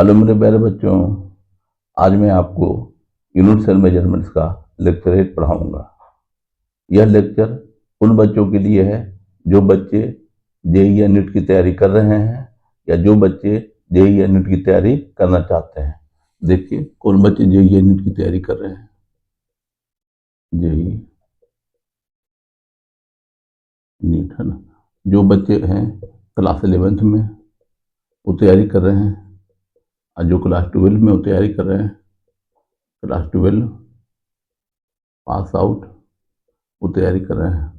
Hello मेरे प्यारे बच्चों, आज मैं आपको यूनिट सेल मेजरमेंट्स का लेक्चर 8 पढ़ाऊंगा। यह लेक्चर उन बच्चों के लिए है जो बच्चे जेईई या नीट की तैयारी कर रहे हैं या जो बच्चे जेईई या नीट की तैयारी करना चाहते हैं। देखिए कौन बच्चे जेईई या नीट की तैयारी कर रहे हैं। जेईई नीट है ना, जो बच्चे हैं क्लास 11th में वो तैयारी कर रहे हैं और जो क्लास 12 में वो तैयारी कर रहे हैं, क्लास 12 पास आउट वो तैयारी कर रहे हैं।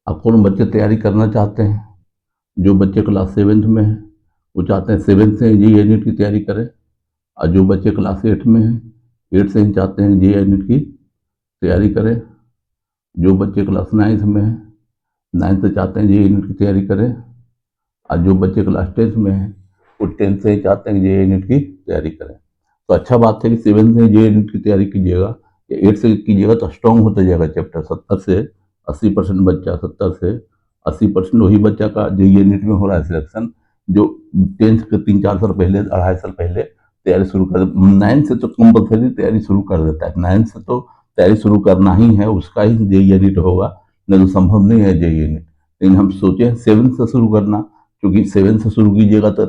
अब कौन बच्चे तैयारी करना चाहते हैं, जो बच्चे क्लास 7th में हैं वो चाहते हैं 7th से जेईई नीट की तैयारी करें, और जो बच्चे क्लास 8 में हैं 8 से ही चाहते हैं जेईई नीट की तैयारी करें। जो बच्चे क्लास 9th में हैं 9th से चाहते हैं जेईई नीट की तैयारी करें, और जो बच्चे क्लास 10th में हैं वो 10th से ही चाहते हैं जेईई नीट की तैयारी करें। तो अच्छा बात है कि 7th से जेईई नीट की तैयारी कीजिएगा या 8 से कीजिएगा तो स्ट्रॉन्ग होता जाएगा चैप्टर। 70 से 80% बच्चा, 70 से 80% वही बच्चा का जेईई नीट में हो रहा है सिलेक्शन जो 10th के 3-4 साल पहले, 2.5 साल पहले तैयारी शुरू कर। 9th से तो कंपल्सरी तैयारी शुरू कर देता है। 9th से तो तैयारी शुरू करना ही है, उसका ही जेईई नीट होगा, नहीं तो संभव नहीं है जेईई नीट। लेकिन हम सोचे 7th से शुरू करना, क्योंकि 7th से शुरू कीजिएगा तो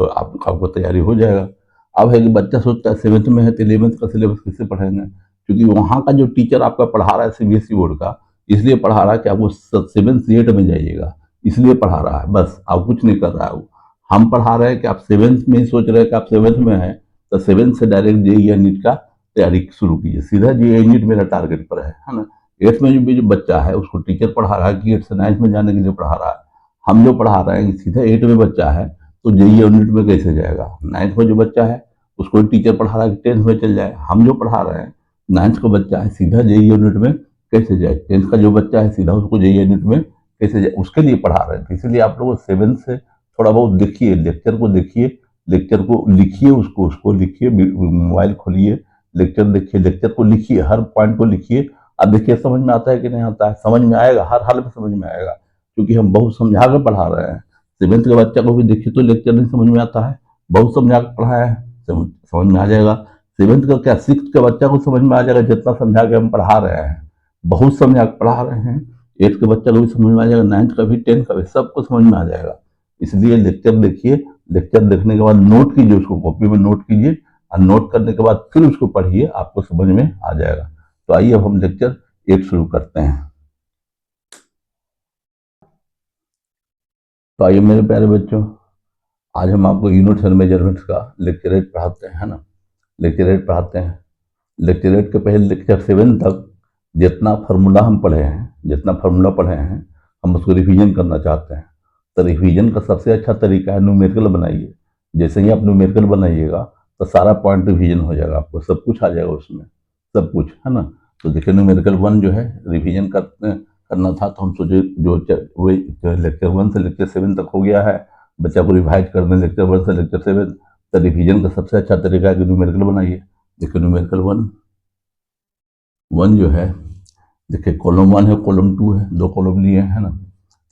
आपको तैयारी हो जाएगा। अब है कि बच्चा सोचता है 7th में है तो 11th का सिलेबस कैसे पढ़ेंगे, क्योंकि वहाँ का जो टीचर आपका पढ़ा रहा है सीबीएसई बोर्ड का, इसलिए पढ़ा रहा है कि आप वो 7th से 8 में जाइएगा, इसलिए पढ़ा रहा है, बस आप कुछ नहीं कर रहा है वो। हम पढ़ा रहे हैं कि आप 7th में ही सोच रहे हैं कि आप 7th में हैं तो 7th से डायरेक्ट जेईई या नीट का तैयारी शुरू कीजिए, सीधा जेईई नीट मेरा टारगेट पर है ना। 8th में जो बच्चा है उसको टीचर पढ़ा रहा है कि 8th से 9th में जाने के लिए पढ़ा रहा है। हम जो पढ़ा रहे हैं सीधा 8 में बच्चा है तो जेईई और नीट में कैसे जाएगा। 9th में जो बच्चा है उसको टीचर पढ़ा रहा है कि 10th में चल जाए। हम जो पढ़ा रहे हैं 9th का बच्चा है सीधा जेईई और नीट में कैसे जाए, 10th का जो बच्चा है सीधा उसको जेईई नीट में कैसे जाए, उसके लिए पढ़ा रहे हैं। तो इसलिए आप लोग 7th से थोड़ा बहुत देखिए, लेक्चर को देखिए, लेक्चर को लिखिए, उसको लिखिए, मोबाइल खोलिए, लेक्चर देखिए, लेक्चर को लिखिए, हर पॉइंट को लिखिए। अब देखिए समझ में आता है कि नहीं आता है, समझ में आएगा, हर हाल में समझ में आएगा, क्योंकि हम बहुत समझा कर पढ़ा रहे हैं। 7th के बच्चा को भी देखिए तो लेक्चर नहीं समझ में आता है, बहुत समझा कर पढ़ाया है, समझ में आ जाएगा। 7th का क्या 6th के बच्चा को समझ में आ जाएगा, जितना समझा के हम पढ़ा रहे हैं, बहुत समझा कर पढ़ा रहे हैं। 8th के बच्चा को भी समझ में आ जाएगा, 9th का भी, 10th का भी, सबको समझ में आ जाएगा। इसलिए लेक्चर देखिए, लेक्चर देखने के बाद नोट कीजिए, उसको कॉपी में नोट कीजिए, और नोट करने के बाद फिर उसको पढ़िए, आपको समझ में आ जाएगा। तो आइए अब हम लेक्चर 8 शुरू करते हैं। तो आइए मेरे प्यारे बच्चों, आज हम आपको यूनिट्स एंड मेजरमेंट्स का लेक्चर 8 पढ़ाते हैं, है ना। लेक्चर 8 पढ़ाते हैं। लेक्चर 8 के पहले लेक्चर 7 तक जितना फार्मूला हम पढ़े हैं, जितना फार्मूला पढ़े हैं, हम उसको रिवीजन करना चाहते हैं। तो रिवीजन का सबसे अच्छा तरीका है न्यूमेरिकल बनाइए। जैसे ही आप न्यूमेरिकल बनाइएगा तो सारा पॉइंट रिवीजन हो जाएगा, आपको सब कुछ आ जाएगा उसमें, सब कुछ, है ना। तो देखिए न्यूमेरिकल 1 जो है रिवीजन करना था, तो हम सोचे जो वही लेक्चर 1 से लेक्चर 7 तक हो गया है, बच्चा को रिवाइज कर दें लेक्चर 1 से लेक्चर 7। तो रिवीजन का सबसे अच्छा तरीका है कि न्यूमेरिकल बनाइए। देखिए न्यूमेरिकल 1 जो है, देखिए कॉलम 1 है, कॉलम 2 है, दो कॉलम लिए है ना।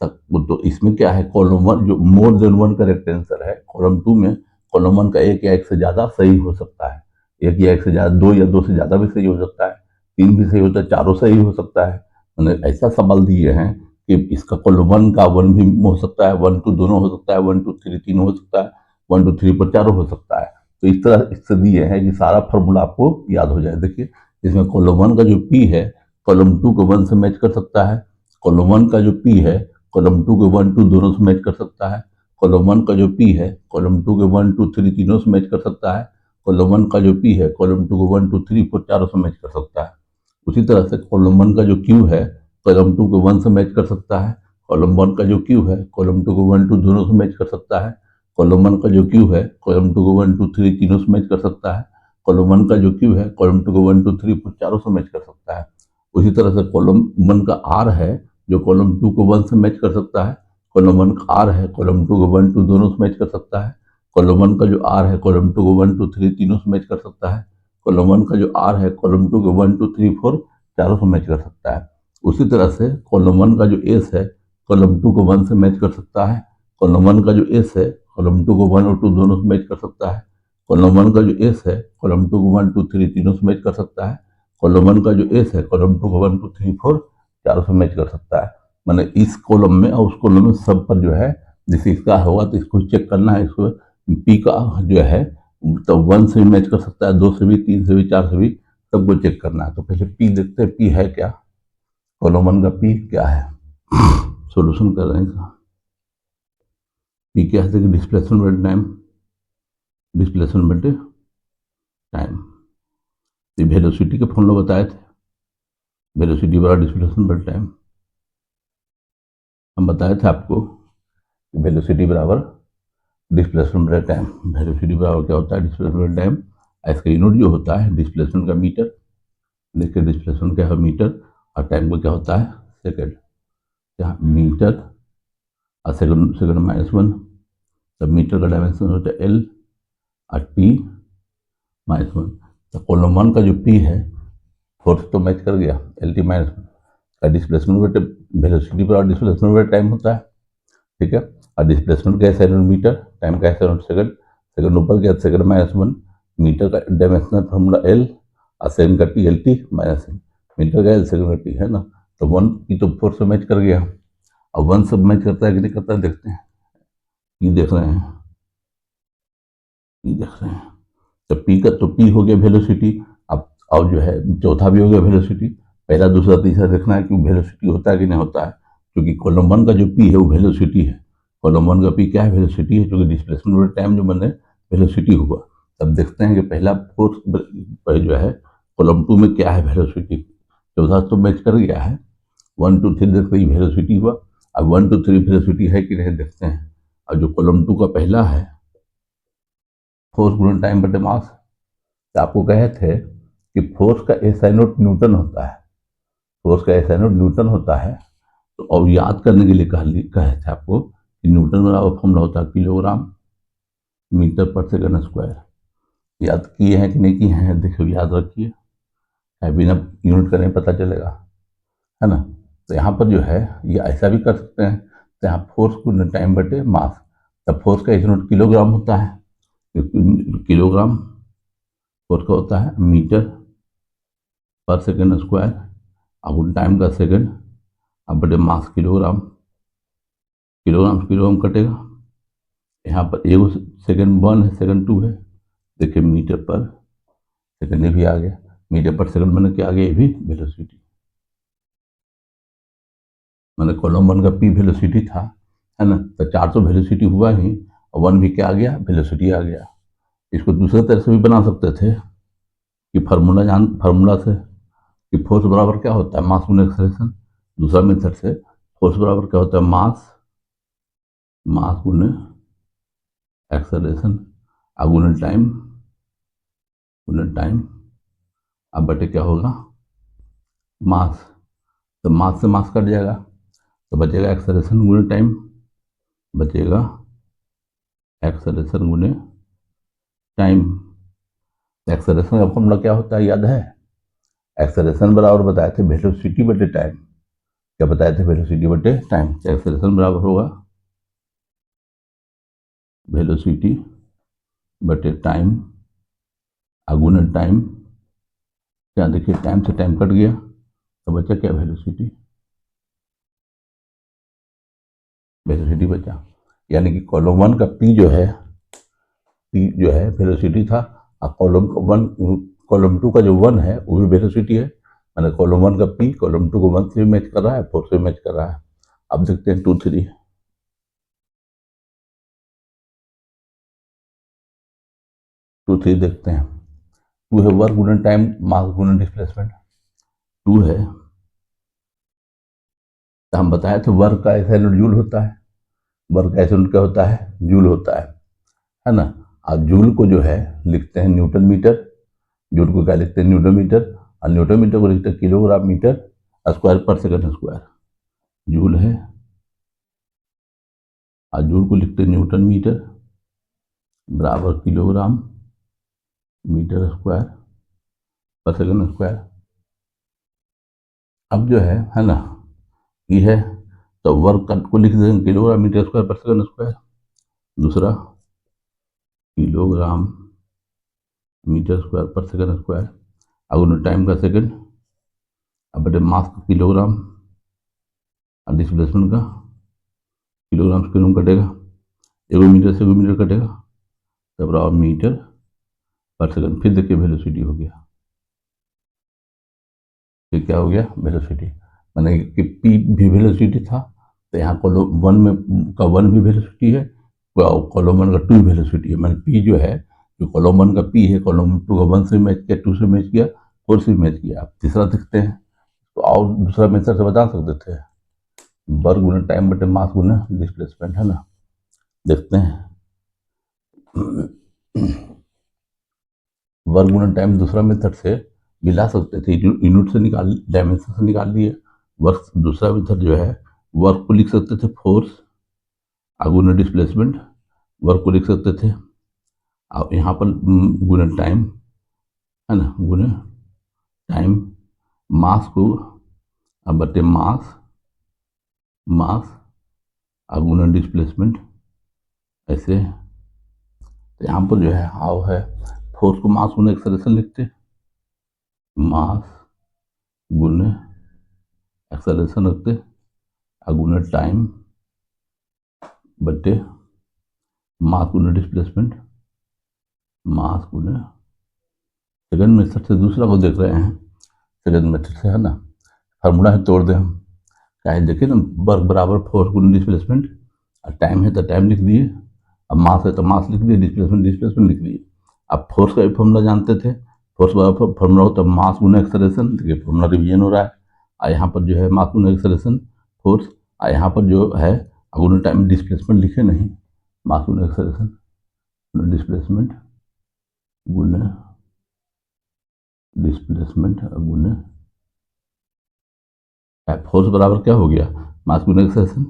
तो इसमें क्या है, कॉलम 1 जो मोर देन 1 करेक्ट आंसर है, कॉलम 2 में कॉलम 1 का एक या एक से ज्यादा सही हो सकता है, एक या एक से ज्यादा, दो या दो से ज्यादा भी सही हो सकता है, 3 भी सही होता है, चारों सही हो सकता है। मैंने ऐसा सवाल दिए हैं कि इसका कॉलम 1 का 1 भी हो सकता है, 1 2 दोनों हो सकता है, 1 2 3 तीनों हो सकता है, 1 2 3 पर चारों हो सकता है। तो इस तरह इससे दिए हैं कि सारा फॉर्मूला आपको याद हो जाए। देखिए इसमें कॉलम 1 का जो पी है कॉलम 2 को 1 से मैच कर सकता है, कॉलम 1 का जो पी है कॉलम 2 के 1 2 दोनों से मैच कर सकता है, कॉलम 1 का जो पी है कॉलम 2 के 1 2 3 तीनों से मैच कर सकता है, कॉलम 1 का जो पी है कॉलम 2 के 1 2 3 4 चारों से मैच कर सकता है। उसी तरह से कॉलम 1 का जो क्यू है कॉलम 2 को 1 से मैच कर सकता है, कॉलम 1 का जो क्यू है कॉलम 2 को 1 2 दोनों से मैच कर सकता है, कॉलम 1 का जो क्यू है कॉलम 2 को 1 2 3 तीनों से मैच कर सकता है, कॉलम 1 का जो क्यू है कॉलम 2 को 1 2 3 4 चारों से मैच कर सकता है। उसी तरह से कॉलम 1 का आर है जो कॉलम 2 को 1 से मैच कर सकता है, कॉलम 1 का आर है कॉलम 2 को 1 2 दोनों से मैच कर सकता है, कॉलम 1 का जो आर है कॉलम 2 को 1 2 3 तीनों से मैच कर सकता है, कॉलम 1 का जो आर है कॉलम 2 को 1 2 3 4 चारों से मैच कर सकता है। उसी तरह से कॉलम 1 का जो एस है कॉलम 2 को 1 से मैच कर सकता है, कॉलम 1 का जो एस है कॉलम 2 को 1 और 2 दोनों से मैच कर सकता है। कॉलम 1 का जो एस है कॉलम 2 को 1 2 3 तीनों से मैच कर सकता है। कॉलम 1 का जो एस है कॉलम 2 को 1 2 3 4 चारों से मैच कर सकता है। मैंने इस कॉलम में और उस कॉलम में सब पर जो है जैसे इसका होगा तो इसको चेक करना है। इसको पी का जो है तो 1 से भी मैच कर सकता है, 2 से भी, 3 से भी, 4 से भी, सबको चेक करना है। तो पहले पी देखते हैं, पी है क्या, कॉलम 1 का पी क्या है। सॉल्यूशन कर रहे हैं इसका। पी क्या है, देखिए डिस्प्लेसमेंट बटे टाइम, डिस्प्लेसमेंट बटे टाइम। ये वेलोसिटी के फॉर्मूला बताए थे, वेलोसिटी बराबर डिस्प्लेसमेंट बटे टाइम। हम बताए थे आपको कि वेलोसिटी बराबर डिस्प्लेसमेंट बटे टाइम। वेलोसिटी बराबर क्या होता है, डिस्प्लेसमेंट बटे टाइम। इसका यूनिट जो होता है डिस्प्लेसमेंट का मीटर, देखिए डिस्प्लेसमेंट क्या है मीटर, और टाइम को क्या होता है सेकेंड। यहाँ मीटर और सेकंड, सेकंड -1, तब मीटर का डायमेंशन होता है एल और टी -1। तो कॉलम 1 का जो पी है फोर्स तो मैच कर गया, एल टी -1 का डिस्प्लेसमेंट बटे वेलोसिटी पर, और डिस्प्लेसमेंट बटे टाइम होता है, ठीक है। और डिस्प्लेसमेंट कैसे है मीटर, टाइम कैसे है सेकंड, सेकंड ऊपर गया सेकंड -1, मीटर का डायमेंशनल फॉर्मूला एल और सेकंड का टी, एल टी -1, मीटर का एल सेकंड का टी है ना। तो 1 की तो 4 से मैच कर गया। अब 1 सब मैच करता है कि नहीं करता है देखते हैं। ये देख रहे हैं, ये देख रहे हैं। तो पी का तो पी हो गया वेलोसिटी। अब जो है चौथा भी हो गया वेलोसिटी। पहला दूसरा तीसरा देखना है कि वेलोसिटी होता है कि नहीं होता है, क्योंकि कॉलम 1 का जो पी है वो वेलोसिटी है। कॉलम 1 का पी क्या है, वेलोसिटी है, क्योंकि डिस्प्लेसमेंट बटे टाइम जो बने वेलोसिटी हुआ। तब देखते हैं कि पहला फोर्स जो है कॉलम 2 में क्या है वेलोसिटी। चौथा तो मैच कर गया है, 1 2 3 देखते ही वेलोसिटी हुआ। अब 1 2 3 वेलोसिटी है कि नहीं देखते हैं। अब जो कॉलम 2 का पहला है फोर्स गुणन टाइम बटे मास, तो आपको कहे थे कि फोर्स का एसआई नोट न्यूटन होता है, फोर्स का एसआई नोट न्यूटन होता है। तो अब याद करने के लिए कहे थे आपको कि न्यूटन बराबर फॉर्मूला होता है kilogram metre per second square. याद किए हैं कि नहीं किए हैं, देखो याद रखिए, बिना यूनिट करने पता चलेगा, है ना। तो यहाँ पर जो है ये ऐसा भी कर सकते हैं, तो यहाँ फोर्स गुणन टाइम बटे मास, तब फोर्स का एसआई नोट किलोग्राम होता है, किलोग्राम फोर्स का होता है मीटर पर सेकंड स्क्वायर, अब टाइम का सेकंड, अब बटे मास किलोग्राम, किलोग्राम किलोग्राम कटेगा। यहाँ पर एक सेकंड 1 है, सेकंड 2 है, देखिए मीटर पर सेकंड ये भी आ गया, मीटर पर सेकंड मैंने क्या आ गया, ये भी वेलोसिटी। मैंने कॉलम 1 का पी वेलोसिटी था, है ना, तो 400 वेलोसिटी हुआ ही, और 1 भी क्या आ गया, वेलोसिटी आ गया। इसको दूसरे तरह से भी बना सकते थे कि फार्मूला से कि फोर्स बराबर क्या होता है मास गुने एक्सेलरेशन। दूसरा मेथड से फोर्स बराबर क्या होता है मास, मास गुने एक्सेलरेशन, गुने टाइम, गुने टाइम, अब बटे क्या होगा मास। तो मास से मास कट जाएगा, तो बचेगा एक्सेलरेशन गुने टाइम, बचेगा एक्सेलरेशन गुने टाइम। एक्सेलरेशन का फॉर्मूला क्या होता है याद है, एक्सेलरेशन बराबर बताए थे वेलोसिटी बटे टाइम। क्या बताए थे, वेलोसिटी बटे टाइम। तो एक्सेलरेशन बराबर होगा वेलोसिटी बटे टाइम, गुने टाइम, क्या देखिए टाइम से टाइम कट गया, तो बचा क्या वेलोसिटी, वेलोसिटी बचा। यानी कि कॉलम 1 का पी जो है, पी जो है वेलोसिटी था, और कॉलम 2 का जो 1 है वो भी वेलोसिटी है। मैंने कॉलम 1 का पी कॉलम 2 को 1 से भी मैच कर रहा है, 4 से मैच कर रहा है। अब देखते हैं 2 3, 2 3 देखते हैं। 2 है वर्क गुणन टाइम मास गुणन डिस्प्लेसमेंट, 2 है, तो हम बताए थे वर्क का ऐसा यूनिट जूल होता है, वर्क का ऐसा यूनिट क्या होता है, जूल होता है ना। और जूल को जो है लिखते हैं न्यूटन मीटर, जूल को क्या लिखते हैं न्यूटन मीटर, और न्यूटन मीटर को लिखते हैं किलोग्राम मीटर स्क्वायर पर सेकंड स्क्वायर, जूल है। और जूल को लिखते हैं न्यूटन मीटर बराबर किलोग्राम मीटर स्क्वायर पर सेकंड स्क्वायर। अब जो है ना, ये है, तो वर्क को लिख देंगे किलोग्राम मीटर स्क्वायर पर सेकंड स्क्वायर। दूसरा किलोग्राम मीटर स्क्वायर पर सेकंड स्क्वायर, अगर टाइम का सेकंड, अब बटे मास का किलोग्राम और डिस्प्लेसमेंट का किलोग्राम से किलोग्राम कटेगा, एगो मीटर से एगो मीटर कटेगा, तब बराबर मीटर पर सेकंड। फिर देखिए वेलोसिटी हो गया, फिर क्या हो गया वेलोसिटी, मैंने कि पी भी वेलोसिटी था, तो यहाँ कॉलम वन में का वन भी वेलोसिटी है, कॉलम वन का टू वेलोसिटी है। मैंने पी जो है, जो कॉलम वन का पी है, कॉलम टू का वन से मैच किया, टू से मैच किया, फोर से मैच किया। आप तीसरा देखते हैं, तो और दूसरा मेथड से बता सकते थे, वर्क गुना टाइम बटे मास गुना डिस्प्लेसमेंट, है ना। देखते हैं वर्क गुना टाइम दूसरा मेथड से भी ला सकते थे, यूनिट से निकाल, डायमेंशन से निकाल लिए। वर्क दूसरा मेथड जो है, वर्क को लिख सकते थे फोर्स गुना डिस्प्लेसमेंट, वर्क को लिख सकते थे। अब यहाँ पर गुना टाइम, है ना, गुना टाइम, मास को अब बटे मास, मास गुना डिस्प्लेसमेंट, ऐसे। तो यहाँ पर जो है हाउ है, फोर्स को मास गुना एक्सेलरेशन लिखते, मास गुना एक्सेलरेशन रखते, गुना टाइम बटे मास गुना डिस्प्लेसमेंट, मास गुना, सेकंड मेथड से दूसरा को देख रहे हैं, सेकंड मेथड से, है ना। फार्मूला है, तोड़ दें हम, क्या है देखिए ना, वर्क बराबर फोर्स गुना डिस्प्लेसमेंट, और टाइम है तो टाइम लिख दिए, अब मास है तो मास लिख दिए, डिस्प्लेसमेंट डिस्प्लेसमेंट लिख दिए। अब फोर्स का भी फॉर्मूला जानते थे, फोर्स बराबर फॉर्मूला होता है मास गुना एक्सेलरेशन, देखिए फॉर्मूला रिवीजन हो रहा है। और यहाँ पर जो है मास गुना एक्सेलरेशन फोर्स, और यहाँ पर जो है गुना टाइम डिस्प्लेसमेंट लिखे नहीं, मास गुना एक्सेलरेशन डिस्प्लेसमेंट गुना डिस्प्लेसमेंट गुना फोर्स बराबर क्या हो गया, मास गुना एक्सेलरेशन,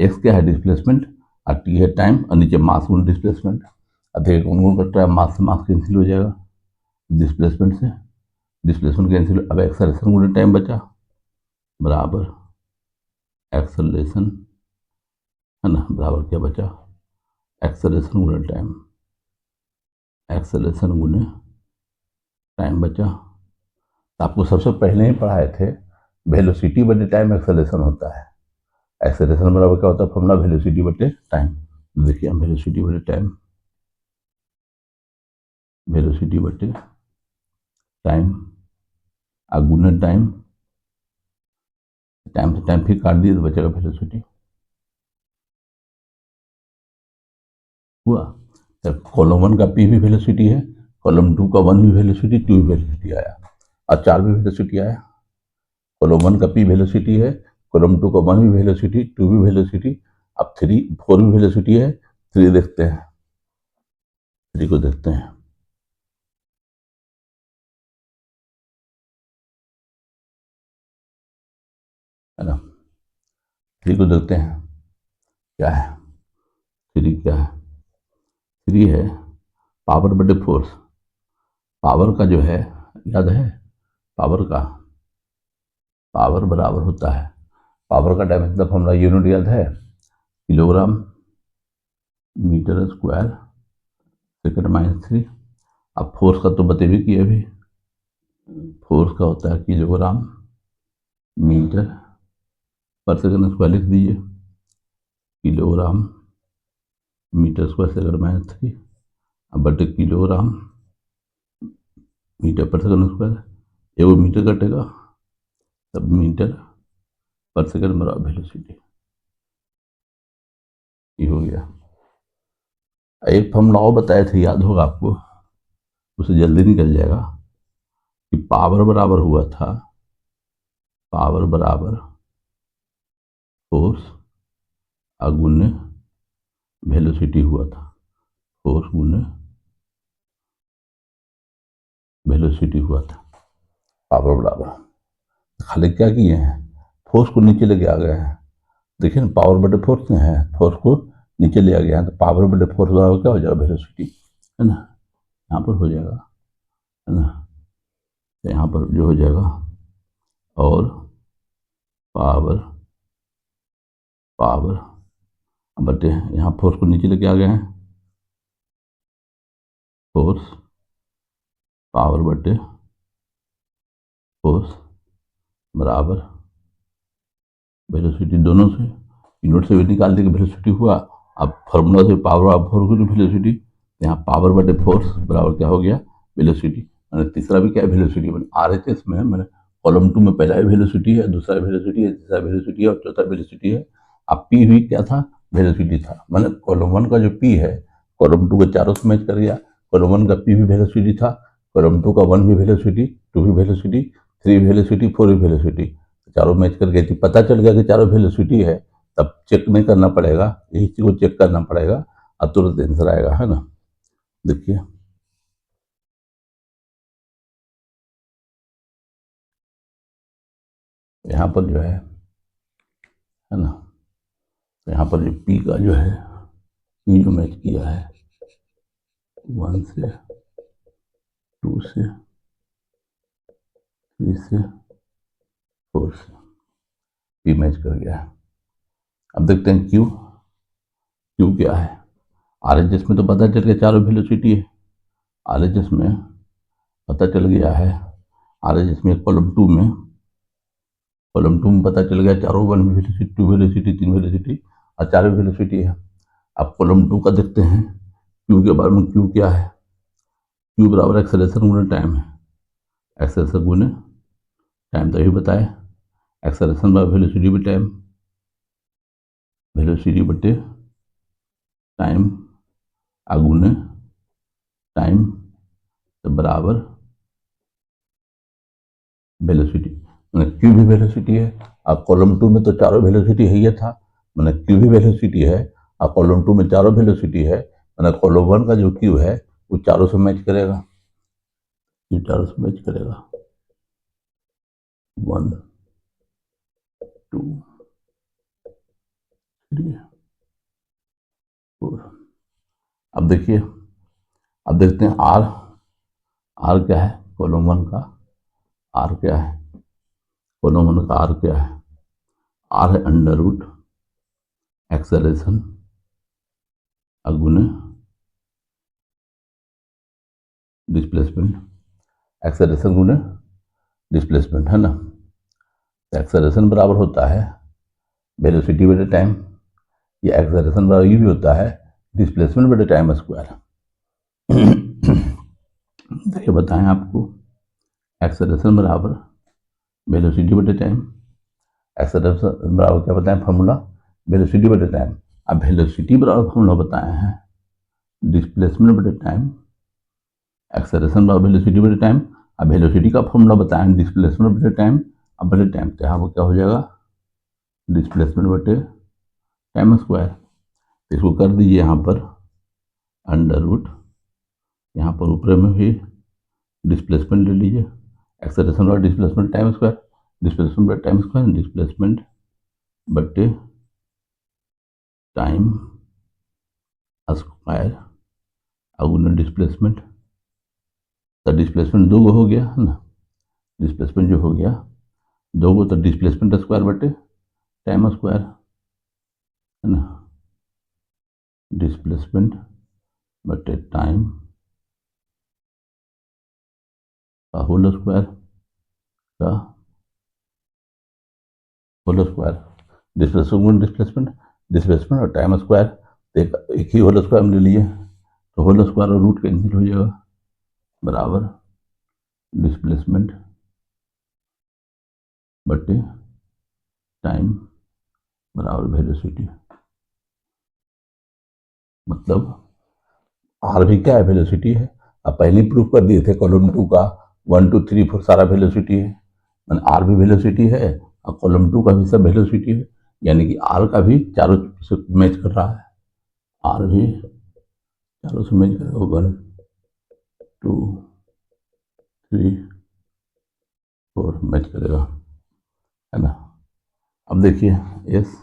एक्स क्या है डिस्प्लेसमेंट, और टी है टाइम, और नीचे मास गुना डिस्प्लेसमेंट। अब देखिए कौन कौन कट रहा है, मास से मास कैंसिल हो जाएगा, डिस्प्लेसमेंट से डिस्प्लेसमेंट कैंसिल, अब एक्सेलरेशन गुना टाइम बचा बराबर एक्सेलरेशन, है ना, बराबर क्या बचा, एक्सेलरेशन गुना टाइम, एक्सेलरेशन गुना टाइम बचा। तो आपको सबसे पहले ही पढ़ाए थे, वेलोसिटी बटे टाइम एक्सेलरेशन होता है, एक्सेलरेशन बराबर क्या होता है, फॉर्मूला वेलोसिटी बटे टाइम। देखिए हम वेलोसिटी बटे टाइम, वेलोसिटी बटे टाइम गुना टाइम, टाइम से टाइम फिर काट दिए तो बचेगा वेलोसिटी, हुआ। तो कॉलम वन का पी भी वेलोसिटी है, कॉलम टू का वन भी वेलोसिटी, टू भी वेलोसिटी आया, और चार भी वेलोसिटी आया। कॉलम वन का पी वेलोसिटी है, कॉलम टू का वन भी वेलोसिटी, टू भी वेलोसिटी, अब थ्री फोर भी वेलोसिटी है। थ्री देखते हैं, थ्री को देखते हैं, है ना, थ्री को देखते हैं क्या है, थ्री क्या है, थ्री है पावर बटे फोर्स। पावर का जो है याद है, पावर का, पावर बराबर होता है, पावर का डायमेंशन फॉर्मूला यूनिट याद है, kilogram metre square second minus three. अब फोर्स का तो बते भी किए अभी, फोर्स का होता है kilogram metre per second square लिख दीजिए, kilogram metre square second minus three, अब बटे kilogram metre per second square, एगो मीटर कटेगा, तब मीटर पर सेकंड बराबर वेलोसिटी, ये हो गया। एक फॉर्मूला और बताए थे, याद होगा आपको, उसे जल्दी निकल जाएगा, कि पावर बराबर हुआ था, पावर बराबर फोर्स गुने वेलोसिटी हुआ था, फोर्स गुने वेलोसिटी हुआ था, पावर बराबर। खाली क्या किए हैं, फोर्स को नीचे लेके आ गए हैं, देखिए ना, पावर बटे फोर्स में है, फोर्स को नीचे ले आ गया है, तो पावर बटे फोर्स बराबर क्या हो जाएगा, वेलोसिटी, है ना, यहाँ पर हो जाएगा, है ना, तो यहाँ पर जो हो जाएगा, और पावर, पावर अब बटे यहाँ फोर्स को नीचे लेके आ गए हैं, फोर्स पावर बटे फोर्स बराबर वेलोसिटी, दोनों से यूनिट से भी निकाल देंगे वेलोसिटी हुआ। अब फॉर्मूला से पावर ऑफ फोर्स की वेलोसिटी, यहाँ पावर बटे फोर्स बराबर क्या हो गया वेलोसिटी। मैंने तीसरा भी क्या है वेलोसिटी, मैंने RHS में मैंने कॉलम 2 में पहला भी वेलोसिटी है, दूसरा वेलोसिटी है, तीसरा वेलोसिटी है और चौथा वेलोसिटी है। अब P भी क्या था वेलोसिटी था, मैंने कॉलम 1 का जो P है कॉलम 2 के चारों से मैच कर गया। कॉलम 1 का P भी वेलोसिटी था, कॉलम 2 का 1 भी वेलोसिटी, 2 भी वेलोसिटी, 3 भी वेलोसिटी, 4 भी वेलोसिटी, चारों मैच कर गई थी। पता चल गया कि चारों वेलोसिटी है, तब चेक नहीं करना पड़ेगा, यही चीज को चेक करना पड़ेगा, अब तुरंत आंसर आएगा, है ना। देखिए यहाँ पर जो है ना, तो यहाँ पर जो P का जो है P जो मैच किया है 1 से 2 से 3 से 4 से P मैच कर गया है। अब देखते हैं Q क्या है। RHS में तो पता चल गया चारों वेलोसिटी है, RHS में पता चल गया है, RHS में कॉलम टू में पता चल गया चारों 1 वेलोसिटी, 2 वेलोसिटी, 3 वेलोसिटी और 4 वेलोसिटी है। अब कॉलम 2 का देखते हैं क्यू के बारे में, क्यू क्या है, क्यू बराबर एक्सेलरेशन गुणे टाइम है, एक्सेलरेशन गुणे टाइम तभी बताए, एक्सेलरेशन बराबर वेलोसिटी बटे टाइम, वेलोसिटी बटे टाइम गुणे टाइम तो बराबर वेलोसिटी। मैंने क्यू भी वेलोसिटी है, अब कॉलम 2 में तो चारों वेलोसिटी है, ये था मैंने क्यू भी वेलोसिटी है, अब कॉलम 2 में चारों वेलोसिटी है, मैंने कॉलम 1 का जो क्यू है वो चारों से मैच करेगा, क्यू चारों से मैच करेगा 1 2 3 4। अब देखिए, अब देखते हैं आर क्या है कॉलम 1 का, आर क्या है कॉलम 1 का, आर क्या है, आर है अंडर रूट एक्सेलरेशन गुणे डिस्प्लेसमेंट, एक्सेलरेशन गुणे डिस्प्लेसमेंट, है ना। एक्सेलरेशन बराबर होता है वेलोसिटी बटे टाइम, ये एक्सेलरेशन बराबर ये भी होता है डिस्प्लेसमेंट बटे टाइम स्क्वायर। ये बताएं आपको, एक्सेलरेशन बराबर वेलोसिटी बटे टाइम, एक्सेलरेशन बराबर क्या बताएं फॉर्मूला वेलोसिटी बटे टाइम। अब वेलोसिटी बराबर फॉर्मूला बताए हैं डिस्प्लेसमेंट बटे टाइम, एक्सेलरेशन बराबर वेलोसिटी बटे टाइम। अब वेलोसिटी का फॉर्मूला बताएं डिस्प्लेसमेंट बटे टाइम, अब बटे टाइम, तो यहाँ पर क्या हो जाएगा डिस्प्लेसमेंट बटे टाइम स्क्वायर। तो इसको कर दीजिए यहाँ पर अंडर रूट, यहाँ पर ऊपर में भी डिस्प्लेसमेंट ले लीजिए, एक्सेलरेशन बराबर डिस्प्लेसमेंट टाइम स्क्वायर, डिस्प्लेसमेंट बटे टाइम स्क्वायर, डिस्प्लेसमेंट बटे टाइम स्क्वायर अगुना डिस्प्लेसमेंट, तो डिस्प्लेसमेंट 2 हो गया, है ना, डिस्प्लेसमेंट जो हो गया 2 तो डिस्प्लेसमेंट स्क्वायर बटे टाइम स्क्वायर, है ना, डिस्प्लेसमेंट बटे टाइम का होल स्क्वायर का whole square, displacement displacement displacement और टाइम स्क्वायर एक ही होल स्क्वायर में ले लिए, तो होल स्क्वायर और रूट कैंसिल हो जाएगा, बराबर डिस्प्लेसमेंट बटे टाइम बराबर वेलोसिटी। मतलब आर भी क्या है वेलोसिटी है, अब पहले प्रूफ कर दिए थे कॉलम 2 का 1 2 3 4 सारा वेलोसिटी है, मैंने आर भी वेलोसिटी है और कॉलम 2 का भी सब वेलोसिटी है, यानी कि आर का भी चारों से मैच कर रहा है, आर भी चारों से मैच करेगा 1 2 3 4 मैच करेगा, है ना। अब देखिए यस,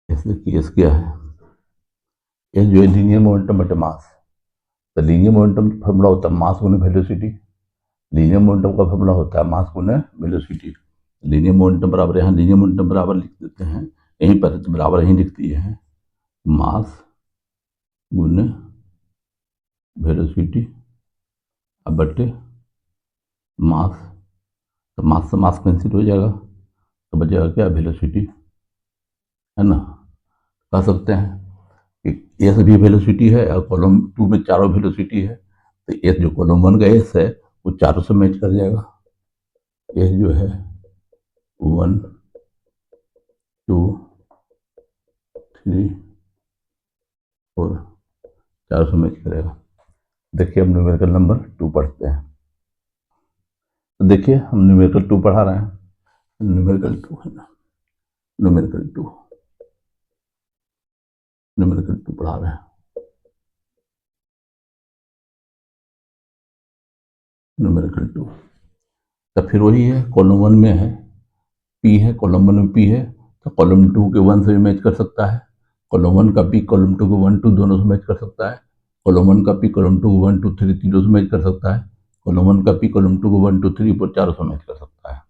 देखिए यस क्या है, यस जो है लीनियर मोमेंटम बटे मास, तो लीनियर मोमेंटम फॉर्मूला होता है मास गुने वेलोसिटी, लीनियर मोमेंटम का फॉर्मूला होता है मास गुने वेलोसिटी। लीनियर मोमेंटम बराबर, यहाँ लीनियर मोमेंटम बराबर लिख देते हैं, यहीं पर बराबर यहीं लिख दिए हैं, मास गुने वेलोसिटी अब बटे मास। तो मास से मास कैंसिल हो जाएगा, तो बचेगा क्या, वेलोसिटी, है ना। कह सकते हैं कि एस भी वेलोसिटी है और कॉलम 2 में चारों वेलोसिटी है, तो एस जो कॉलम 1 का एस है वो चारों से मैच कर जाएगा। एस जो है 1 2 3 4 चारों से मैच करेगा। देखिए हम न्यूमेरिकल नंबर 2 पढ़ते हैं। तो देखिए हम न्यूमेरिकल 2 पढ़ा रहे हैं, न्यूमेरिकल 2 है ना, न्यूमेरिकल 2 न्यूमेरिकल 2 पढ़ा रहे हैं। न्यूमेरिकल 2 तो फिर वही है, कॉलम 1 में है पी है, कॉलम 1 में पी है, तो कॉलम 2 के 1 से भी मैच कर सकता है, कॉलम 1 का पी कॉलम 2 के 1 2 दोनों से मैच कर सकता है, कॉलम 1 का पी कॉलम 2 को 1 2 3 तीनों से मैच कर सकता है, कॉलम 1 का पी कॉलम 2 को 1 2 3 4 चारों से मैच कर सकता है।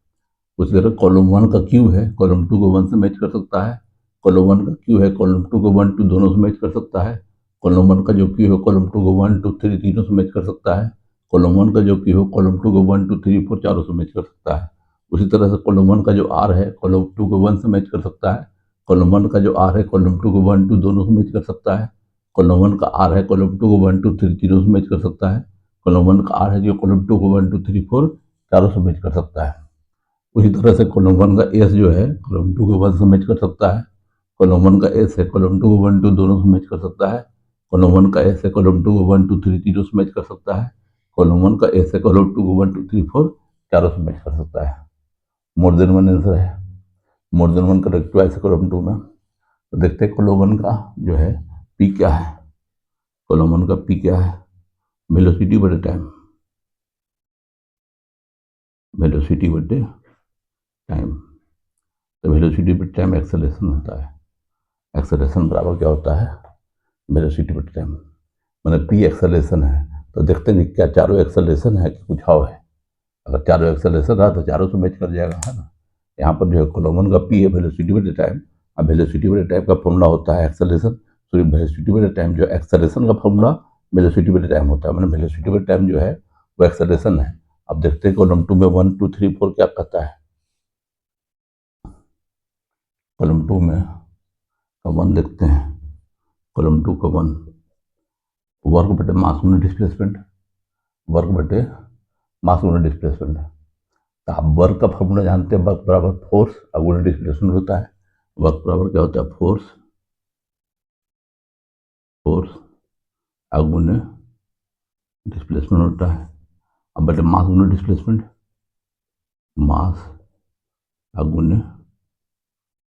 उसी तरह कॉलम 1 का क्यू है, कॉलम 2 को 1 से मैच कर सकता है, कॉलम 1 का क्यू है, कॉलम 2 को 1 2 दोनों से मैच कर सकता है, कॉलम 1 का जो क्यू है कॉलम 2 को 1 2 3 तीनों से मैच कर सकता है, कॉलम 1 का जो क्यू है कॉलम 2 को 1 2 3 4 चारों से मैच कर सकता है। उसी तरह से कॉलम 1 का जो आर है कॉलम 2 को 1 से मैच कर सकता है, कॉलम 1 का जो आर है कॉलम 2 को 1 2 दोनों से मैच कर सकता है, कॉलम 1 का आर है कॉलम 2 को 1 2 3 तीनों से मैच कर सकता है, कॉलम 1 का आर है जो कॉलम 2 को 1 2 3 4 चारों से मैच कर सकता है। उसी तरह से कॉलम 1 का एस जो है कॉलम 2 को 1 से मैच कर सकता है, कॉलम 1 का एस है कॉलम 2 को 1 2 दोनों से मैच कर सकता है, कॉलम 1 का एस है कॉलम 2 को 1 2 3 तीनों से मैच कर सकता है, कॉलम 1 का एस है कॉलम 2 को 1 2 3 4 चारों से मैच कर सकता है। मोर देन वन आंसर है, more than one correct twice column 2 में। तो देखते हैं कॉलम 1 का जो है पी क्या है, कॉलम 1 का पी क्या है, वेलोसिटी बटे टाइम, वेलोसिटी बटे टाइम। तो वेलोसिटी बटे टाइम एक्सेलरेशन होता है, एक्सेलरेशन बराबर क्या होता है, वेलोसिटी बटे टाइम, मतलब पी एक्सेलरेशन है। तो देखते हैं क्या चारों एक्सेलरेशन है कि कुछ और है। अगर चारों एक्सेलरेशन रहा तो चारों से मैच कर जाएगा, है ना। यहाँ पर जो है कॉलम 1 का पी है वेलोसिटी बटे टाइम, अब वेलोसिटी बटे टाइम का फॉर्मूला होता है एक्सेलरेशन, तो वेलोसिटी बटे टाइम जो एक्सेलरेशन का फॉर्मूला वेलोसिटी बटे टाइम होता है, मतलब वेलोसिटी बटे टाइम जो है वो एक्सेलरेशन है। अब देखते हैं कॉलम 2 में 1 2 3 4 क्या कहता है, कॉलम 2 में का 1 देखते हैं, कॉलम 2 का 1 वर्क बटे मास गुना डिस्प्लेसमेंट, वर्क बटे मास गुना डिस्प्लेसमेंट। तो आप वर्क का फॉर्मूला जानते हैं, वर्क बराबर फोर्स और गुना डिस्प्लेसमेंट होता है। वर्क बराबर क्या होता है, फोर्स, फोर्स और गुना डिस्प्लेसमेंट होता है। अब बटे मास गुना डिस्प्लेसमेंट, मास और गुना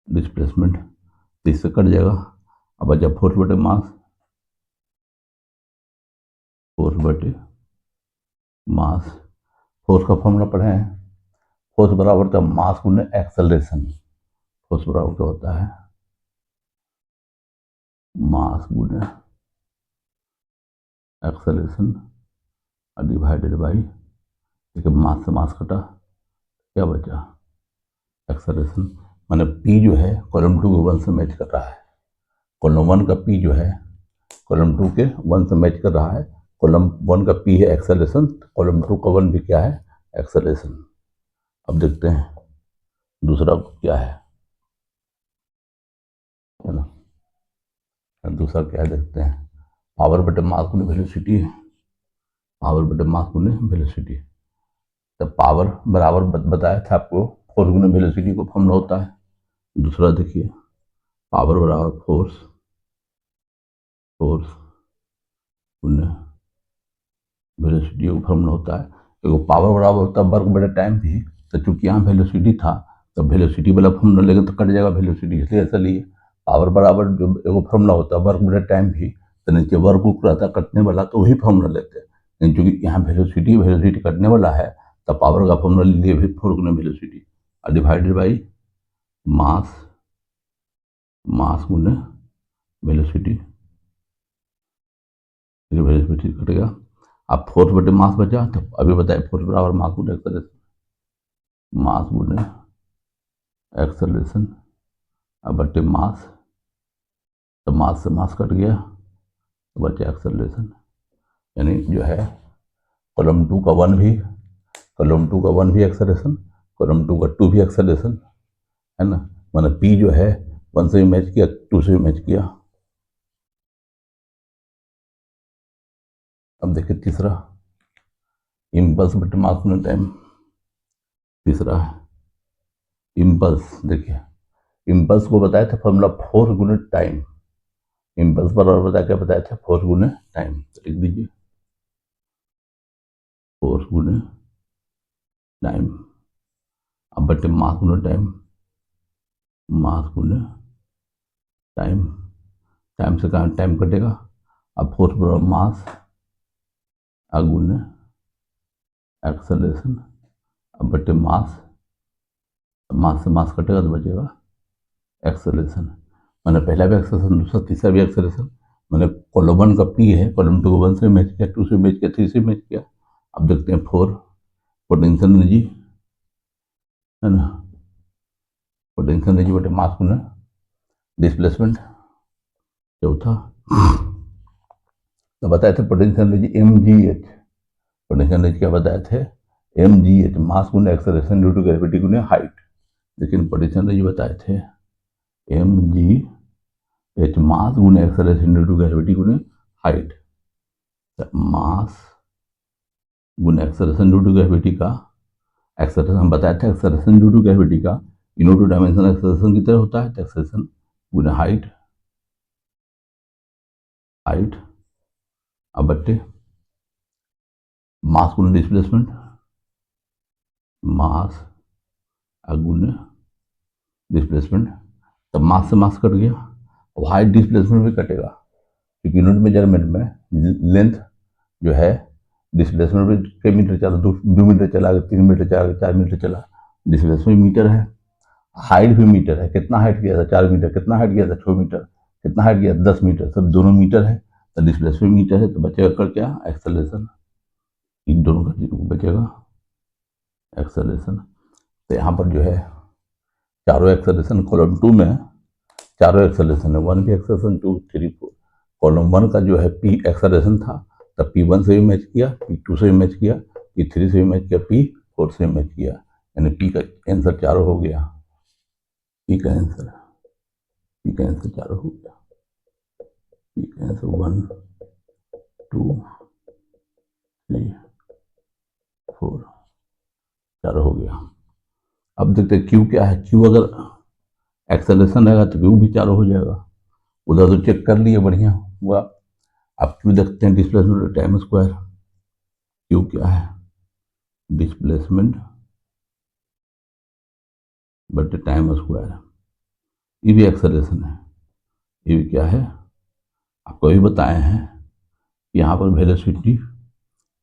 डिस्प्लेसमेंट, तो इससे कट जाएगा। अब बचा फोर्स बटे मास, फोर्स बटे मास। फोर्स का फॉर्मूला पढ़े हैं, फोर्स बराबर होता है मास गुना एक्सेलरेशन, फोर्स बराबर क्या होता है, मास गुना एक्सेलरेशन डिवाइडेड बाई, देखिए मास से मास कटा, क्या बचा, एक्सेलरेशन। मैंने पी जो है कॉलम 2 के 1 से मैच कर रहा है, कॉलम 1 का पी जो है कॉलम 2 के 1 से मैच कर रहा है, कॉलम 1 का पी है एक्सेलरेशन, कॉलम 2 का 1 भी क्या है, एक्सेलरेशन। अब देखते हैं दूसरा क्या है ना, दूसरा क्या है देखते हैं, पावर बटे मास गुने वेलोसिटी है, पावर बटे मास गुने वेलोसिटी। तो पावर बराबर बताया था आपको फोर्स गुने वेलोसिटी को फॉर्मूला होता है। दूसरा देखिए, पावर बराबर फोर्स, फोर्स गुने वेलोसिटी का फॉर्मूला होता है। देखो पावर बराबर होता है वर्क बटे टाइम भी, तो चूंकि यहाँ वेलोसिटी था तो वेलोसिटी वाला फॉर्मूला लेंगे तो कट जाएगा वेलोसिटी, इसलिए ऐसा लिए पावर बराबर जो एगो फॉर्मूला होता है वर्क बटे टाइम भी, तो नीचे वर्क बुक रहता है कटने वाला, तो वही फॉर्मूला लेते हैं। लेकिन चूंकि यहाँ वेलोसिटी वेलोसिटी कटने वाला है तो पावर का फॉर्मूला लिए भी फोर्स गुने वेलोसिटी और डिवाइडेड बाई मास, मास गुने वेलोसिटी, वेलोसिटी कटेगा। अब फोर्स बटे मास बचा, तो अभी बताए फोर्स बराबर मास गुने एक्सेलरेशन, मास गुने एक्सेलरेशन अब बटे मास, तो मास से मास कट गया तो बचे एक्सेलरेशन, यानी जो है कॉलम 2 का 1 भी, कॉलम 2 का 1 भी एक्सेलरेशन, कॉलम 2 का 2 भी एक्सेलरेशन, है ना। मतलब पी जो है 1 से भी मैच किया, 2 से भी मैच किया। अब देखिए तीसरा, इम्पल्स बटे मास गुने टाइम। तीसरा है इम्पल्स, देखिए इम्पल्स को बताया था फॉर्मूला फोर्स गुने टाइम, इम्पल्स पर और बता क्या बताया था, फोर्स गुने टाइम, तो लिख दीजिए फोर्स गुने टाइम अब बटे मास गुने टाइम, मास गुने टाइम, टाइम से कहाँ टाइम कटेगा, अब फोर्स बराबर मास गुने एक्सेलरेशन अब बटे मास, मास से मास कटेगा तो बचेगा एक्सेलरेशन। मैंने पहला भी एक्सेलरेशन, दूसरा तीसरा भी एक्सेलरेशन, मैंने कॉलम 1 का पी है, कॉलम 2 को 1 से मैच किया, 2 से मैच किया, 3 से मैच किया। अब देखते हैं 4 पोटेंशियल एनर्जी, है ना, पोटेंशियल एनर्जी बटे मास गुना डिस्प्लेसमेंट। चौथा तो बताए थे potential energy mgh, potential energy क्या बताए थे, mgh मास गुना एक्सेलरेशन ड्यू टू ग्रेविटी गुना हाइट, लेकिन पोटेंशियल एनर्जी बताए थे mgh मास गुना एक्सेलरेशन ड्यू टू ग्रेविटी गुना हाइट, मास गुना एक्सेलरेशन ड्यू टू ग्रेविटी का, एक्सेलरेशन हम बताए थे एक्सेलरेशन ड्यू टू ग्रेविटी का इन टू डायमेंशन एक्सेलरेशन की तरह होता है, तो एक्सेलरेशन गुना हाइट, हाइट अब बट्टे मास गुना डिस्प्लेसमेंट, मास गुना डिस्प्लेसमेंट, तब मास से मास कट गया और हाइट डिस्प्लेसमेंट भी कटेगा, क्योंकि यूनिट मेजरमेंट में लेंथ जो है डिस्प्लेसमेंट भी कई मीटर चला, 2 मीटर चला, 3 मीटर चला, 4 मीटर चला, डिस्प्लेसमेंट मीटर है, हाइट भी मीटर है, कितना हाइट गया था 4 मीटर, कितना हाइट गया था 6 मीटर, कितना हाइट गया 10 मीटर, सब दोनों मीटर है, तो डिस्प्लेसमेंट मीटर है, तो बचेगा कर क्या एक्सेलरेशन, इन दोनों का बचेगा एक्सेलरेशन। तो यहाँ पर जो है चारों एक्सेलरेशन कॉलम 2 में चारों एक्सेलरेशन है, 1 भी एक्सेलरेशन 2 3 4, कॉलम 1 का जो है पी एक्सेलरेशन था, तब P1 से भी मैच किया, P2 से भी मैच किया, P3 से भी मैच किया, P4 से भी मैच किया, यानी पी का आंसर चारों हो गया, पी का आंसर चारों हो गया, पी का आंसर 1 2 3 4 चारों हो गया। अब देखते हैं क्यू क्या है, क्यू अगर एक्सेलरेशन रहेगा तो क्यू भी चारों हो जाएगा, उधर तो चेक कर लिए बढ़िया हुआ। अब क्यू देखते हैं डिस्प्लेसमेंट टाइम स्क्वायर, क्यू क्या है डिस्प्लेसमेंट बट टाइम स्क्वायर, ये भी एक्सेलरेशन है, ये भी क्या है आपको भी बताए हैं, यहाँ पर वेलोसिटी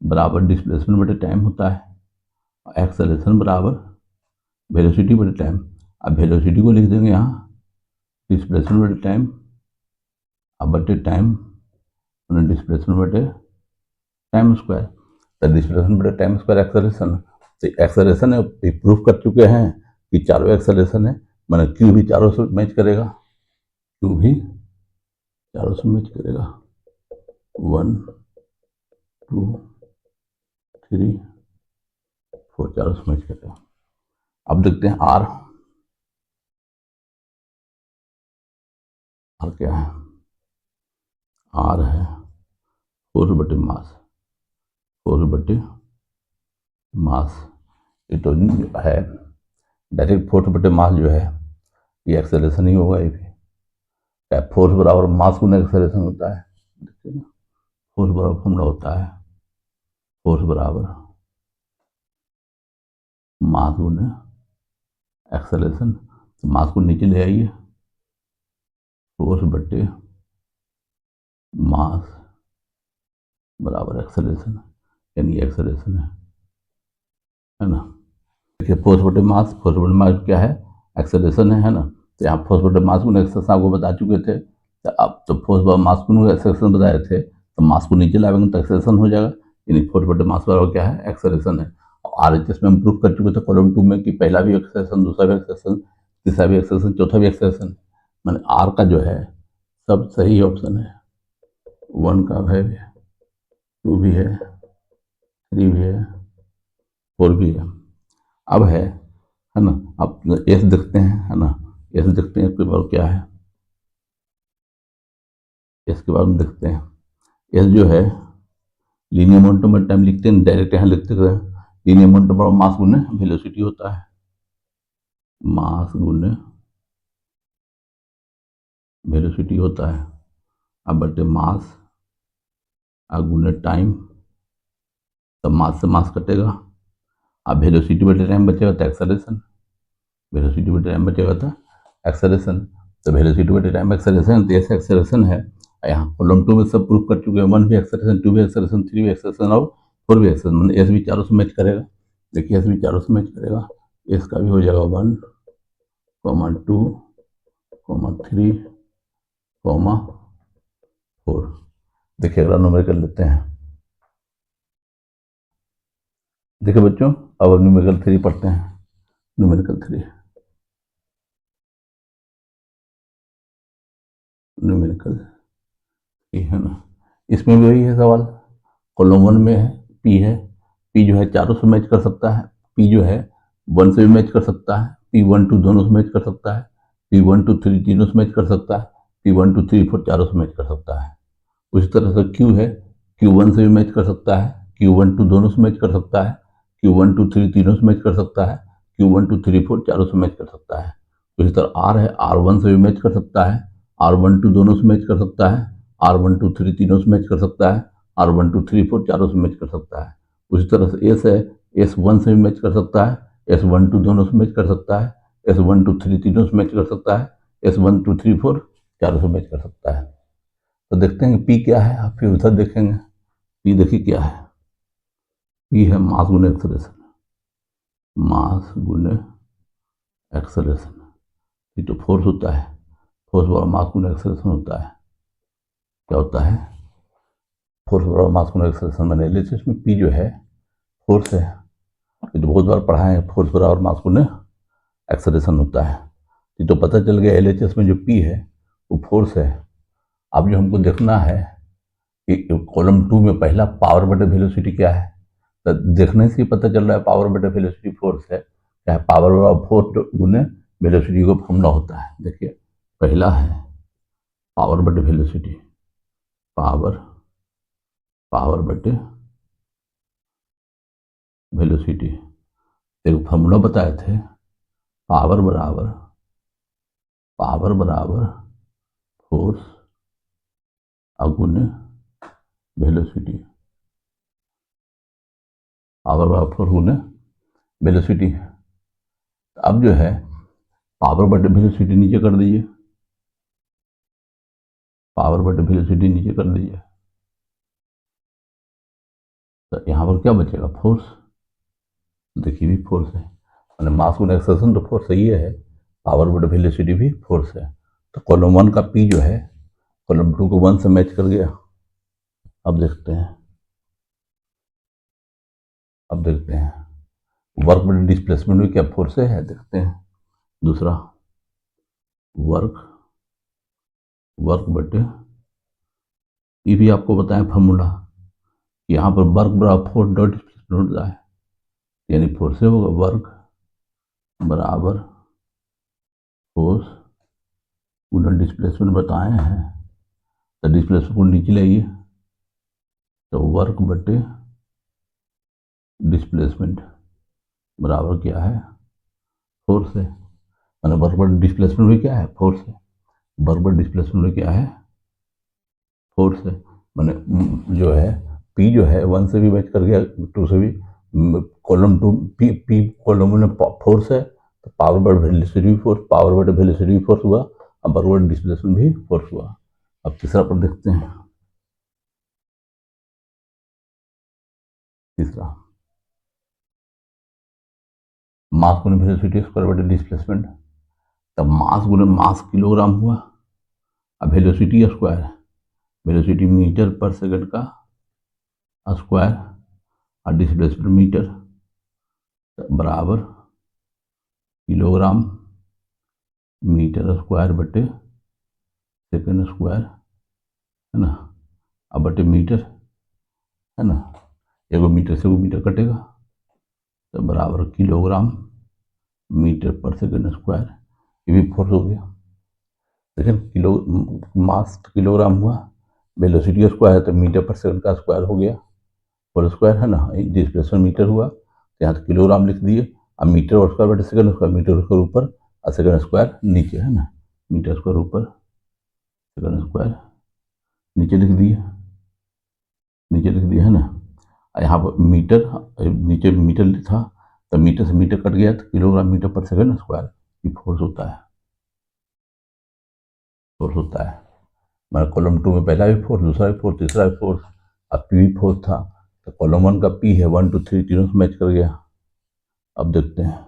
बराबर डिस्प्लेसमेंट बटे टाइम होता है, एक्सेलरेशन बराबर वेलोसिटी बटे टाइम। अब वेलोसिटी को लिख देंगे यहाँ डिस्प्लेसमेंट बटे टाइम, अब बटे टाइम डिस्प्लेसमेंट बटे टाइम स्क्वायर, तो डिस्प्लेसमेंट बटे टाइम स्क्वायर एक्सेलरेशन, तो एक्सेलरेशन है प्रूफ कर चुके हैं कि चारों एक्सेलरेशन है, मतलब क्यू भी चारों से मैच करेगा, क्यू भी चारों से मैच करेगा, 1 2 3 4 चारों से मैच करेगा। अब देखते हैं आर, आर क्या है, आर है फोर्स बटे मास, फोर्स बटे मास, ये तो है डायरेक्ट फोर्स बटे मास जो है ये एक्सेलरेशन ही होगा, ये भी क्या फोर्स बराबर मास गुना एक्सेलरेशन होता है, देखिए ना फोर्स बराबर फॉर्मूला होता है फोर्स बराबर मास गुना एक्सेलरेशन, तो मास को नीचे ले आइए, फोर्स बटे मास बराबर एक्सेलरेशन, यानी एक्सेलरेशन है ना। देखिए फोर्स बटे मास, फोर्स बटे मास क्या है एक्सेलरेशन है ना, तो यहाँ फोर्स बटे मास को एक्सेलरेशन आपको बता चुके थे, तो अब तो फोर्स बटे मास को एक्सेलरेशन बताए थे, तो मास को नीचे लाएंगे तो एक्सेलरेशन हो जाएगा, यानी फोर्स बटे मास बराबर क्या है, एक्सेलरेशन है। RHS में हम प्रूफ कर चुके थे कॉलम 2 में कि पहला भी एक्सेलरेशन, दूसरा भी एक्सेलरेशन, तीसरा भी एक्सेलरेशन, चौथा भी एक्सेलरेशन। मैंने आर का जो है सब सही ऑप्शन है, 1 का है, 2 भी है, 3 भी है, 4 भी है। अब है ना, अब एस देखते हैं, है ना, एस देखते हैं इसके बाद क्या है, इसके बाद हम देखते हैं एस जो है लीनियर मोमेंटम में टाइम लिखते हैं, डायरेक्ट यहाँ लिखते हैं, लीनियर मोमेंटम और मास गुने वेलोसिटी होता है, मास गुने वेलोसिटी होता है। अब बटे मास गुने टाइम, तब मास से मास कटेगा, अब वेलोसिटी बटे टाइम बचेगा तो एक्सेलरेशन, वेलोसिटी बटे टाइम बचेगा तो एक्सेलरेशन, तो वेलोसिटी बटे टाइम एक्सेलरेशन, तो ऐसे एक्सेलरेशन है। यहाँ कॉलम 2 में सब प्रूफ कर चुके हैं, 1 भी एक्सेलरेशन, 2 भी एक्सेलरेशन, 3 भी एक्सेलरेशन और 4 भी एक्सेलरेशन, मतलब एस भी चारों से मैच करेगा। देखिए एस भी चारों से मैच करेगा, एस का भी हो जाएगा 1, 2, 3, 4। देखिए अगला न्यूमेरिकल लेते हैं। देखिए बच्चों अब न्यूमेरिकल 3 पढ़ते हैं, न्यूमेरिकल 3, न्यूमेरिकल है ना, इसमें भी वही है सवाल, कॉलम 1 में है पी जो है चारों से मैच कर सकता है, पी जो है 1 से भी मैच कर सकता है, P1 2 दोनों से मैच कर सकता है, P1 2 3 तीनों से मैच कर सकता है, P1 2 3 4 चारों से मैच कर सकता है। उसी तरह से Q है, Q1 से भी मैच कर सकता है, Q1 2 दोनों से मैच कर सकता है, Q1 2 3 तीनों से मैच कर सकता है, Q1 2 3 4 चारों से मैच कर सकता है। उसी तरह R है, R1 से भी मैच कर सकता है, R1 2 दोनों से मैच कर सकता है, R1 2 3 तीनों से मैच कर सकता है, R1 2 3 4 चारों से मैच कर सकता है। उसी तरह से S है, S1 से भी मैच कर सकता है, S1 2 दोनों से मैच कर सकता है, S1 2 3 तीनों से मैच कर सकता है, S1 2 3 4 चारों से मैच कर सकता है। तो देखते हैं पी क्या है, आप फिर उधर देखेंगे। पी देखिए क्या है, पी है मास गुने एक्सेलरेशन, मास गुने एक्सेलरेशन, ये तो फोर्स होता है, फोर्स बराबर मास गुने एक्सेलरेशन होता है। क्या होता है, फोर्स बराबर मास गुने एक्सेलरेशन। मैंने एलएचएस में पी जो है फोर्स है, ये तो बहुत बार पढ़ा है, फोर्स बराबर मास गुने एक्सेलरेशन होता है। ये तो पता चल गया एलएचएस में जो पी है वो फोर्स है। अब जो हमको देखना है कि कॉलम 2 में पहला पावर बटे वेलोसिटी क्या है, तो देखने से ही पता चल रहा है पावर बटे वेलोसिटी फोर्स है। क्या है, पावर बराबर फोर्स गुने वेलोसिटी का फॉर्मूला होता है। देखिए पहला है पावर बटे वेलोसिटी, पावर बटे वेलोसिटी, एक फॉर्मूला बताए थे, पावर बराबर फोर्स गुने वेलोसिटी, पावर बराबर फोर्स गुने वेलोसिटी। अब जो है पावर बटे वेलोसिटी नीचे कर दीजिए, पावर बटे वेलोसिटी नीचे कर दीजिए, तो यहाँ पर क्या बचेगा, फोर्स। देखिए भी फोर्स है, मैंने मास गुना एक्सेलरेशन तो फोर्स ही है, पावर बटे वेलोसिटी भी फोर्स है। तो कॉलम 1 का पी जो है कॉलम 2 को 1 से मैच कर गया। अब देखते हैं वर्क बटे डिस्प्लेसमेंट में क्या फोर्स है, देखते हैं। दूसरा वर्क बटे, ये भी आपको बताएं फॉर्मूला, यहाँ पर वर्क बराबर फोर्स डॉट डिस्प्लेसमेंट होता है, यानी फोर्स से होगा वर्क बराबर फोर्स गुना डिस्प्लेसमेंट बताए हैं, तो डिस्प्लेसमेंट को नीचे लाइए, तो वर्क बटे डिस्प्लेसमेंट बराबर क्या है, फोर्स है। मैंने वर्क बटे डिस्प्लेसमेंट में क्या है, फोर्स है, वर्क बटे डिस्प्लेसमेंट में क्या है, फोर्स है। मैंने जो है पी जो है 1 से भी मैच कर गया, 2 से भी, कॉलम 2 पी कॉलम में फोर्स है, तो पावर बटे वेलोसिटी भी फोर्स, पावर बटे वेलोसिटी भी फोर्स हुआ, अब वर्क बटे डिस्प्लेसमेंट भी फोर्स हुआ। अब तीसरा पर देखते हैं, तीसरा मास गुने वेलोसिटी स्क्वायर बटे डिस्प्लेसमेंट, तब मास गुने मास किलोग्राम हुआ, अब velocity square, velocity metre per second का स्क्वायर और डिस्प्लेसमेंट मीटर बराबर किलोग्राम मीटर स्क्वायर बटे सेकंड स्क्वायर, है ना, अब बटे मीटर, है ना, एगो मीटर से वो मीटर कटेगा तो बराबर kilogram metre per second square. ये भी फोर्स हो गया। लेकिन किलो मास किलोग्राम हुआ, वेलोसिटी का स्क्वायर है तो मीटर पर सेकंड का स्क्वायर हो गया, होल स्क्वायर, है ना। डिस्प्लेसमेंट मीटर हुआ तो यहाँ तो किलोग्राम लिख दिए। अब मीटर और स्क्वायर बटे सेकंड स्क्वायर, मीटर स्क्वायर ऊपर और सेकंड स्क्वायर नीचे, है ना। मीटर स्क्वायर ऊपर, सेकंड स्क्वायर नीचे लिख दिए, नीचे लिख दिया, है ना। यहाँ पर मीटर, नीचे मीटर लिखा तो मीटर से मीटर कट गया तो kilogram metre per second square ये फोर्स होता है, फोर्स होता है। मतलब कॉलम 2 में पहला भी फोर्स, दूसरा भी फोर्स, तीसरा भी फोर्स, अब पी भी फोर्स था तो कॉलम 1 का पी है 1 2 3 तीनों से मैच कर गया। अब देखते हैं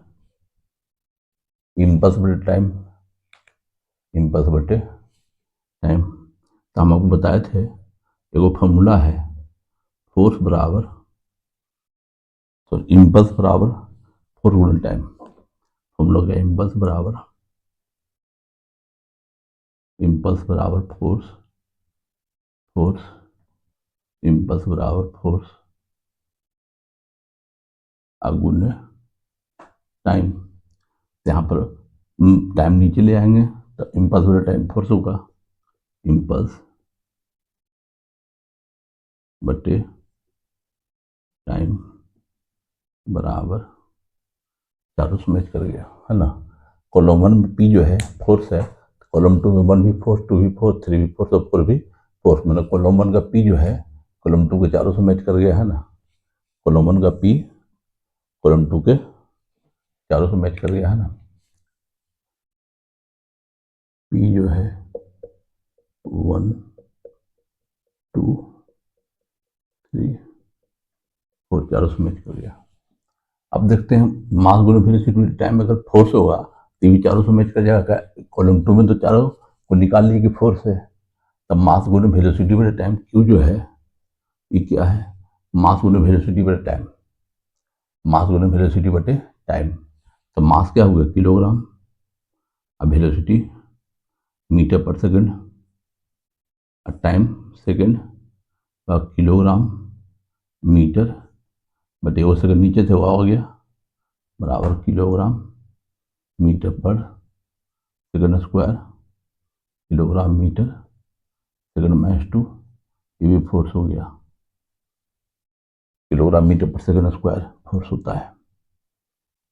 इम्पल्स बटे टाइम, इम्पल्स बटे टाइम। तो हम आपको बताए थे एगो फॉर्मूला है, फोर्स बराबर, तो इम्पल्स बराबर फोर्स गुणन टाइम। फॉर्मूला क्या, इम्पल्स बराबर, इम्पल्स बराबर फोर्स, फोर्स इम्पल्स बराबर फोर्स गुणन टाइम। यहाँ पर टाइम नीचे ले आएंगे तो इम्पल्स बटे टाइम फोर्स होगा, इम्पल्स बटे टाइम बराबर, चारों से मैच कर गया, है ना। कॉलम 1 में पी जो है फोर्स है, कॉलम 2 में 1 भी फोर्स, 2 भी फोर्स, 3 भी फोर्स और 4 भी फोर्स। मतलब कॉलम 1 का पी जो है कॉलम 2 के चारों से मैच कर गया, है ना। कॉलम 1 का पी कॉलम 2 के चारों से मैच कर गया, है ना। पी जो है 1 2 3 4 चारों से मैच कर गया। अब देखते हैं मास गुणन वेलोसिटी टाइम में अगर फोर्स होगा तो ये चारों से मैच कर जाएगा। कॉलम 2 में तो चारों को निकाल लिए कि फोर्स है, तब मास गुणन वेलोसिटी बटे टाइम क्यू जो है ये क्या है, मास गुणन वेलोसिटी बटे टाइम, मास गुणन वेलोसिटी बटे टाइम। तो मास क्या हुआ किलोग्राम, अब वेलोसिटी मीटर पर सेकंड, और टाइम सेकंड, और किलोग्राम मीटर बटे वो सेकंड नीचे से हुआ हो गया बराबर kilogram metre per second square, kilogram metre second minus 2, ये भी फोर्स हो गया। Kilogram metre per second square force होता है,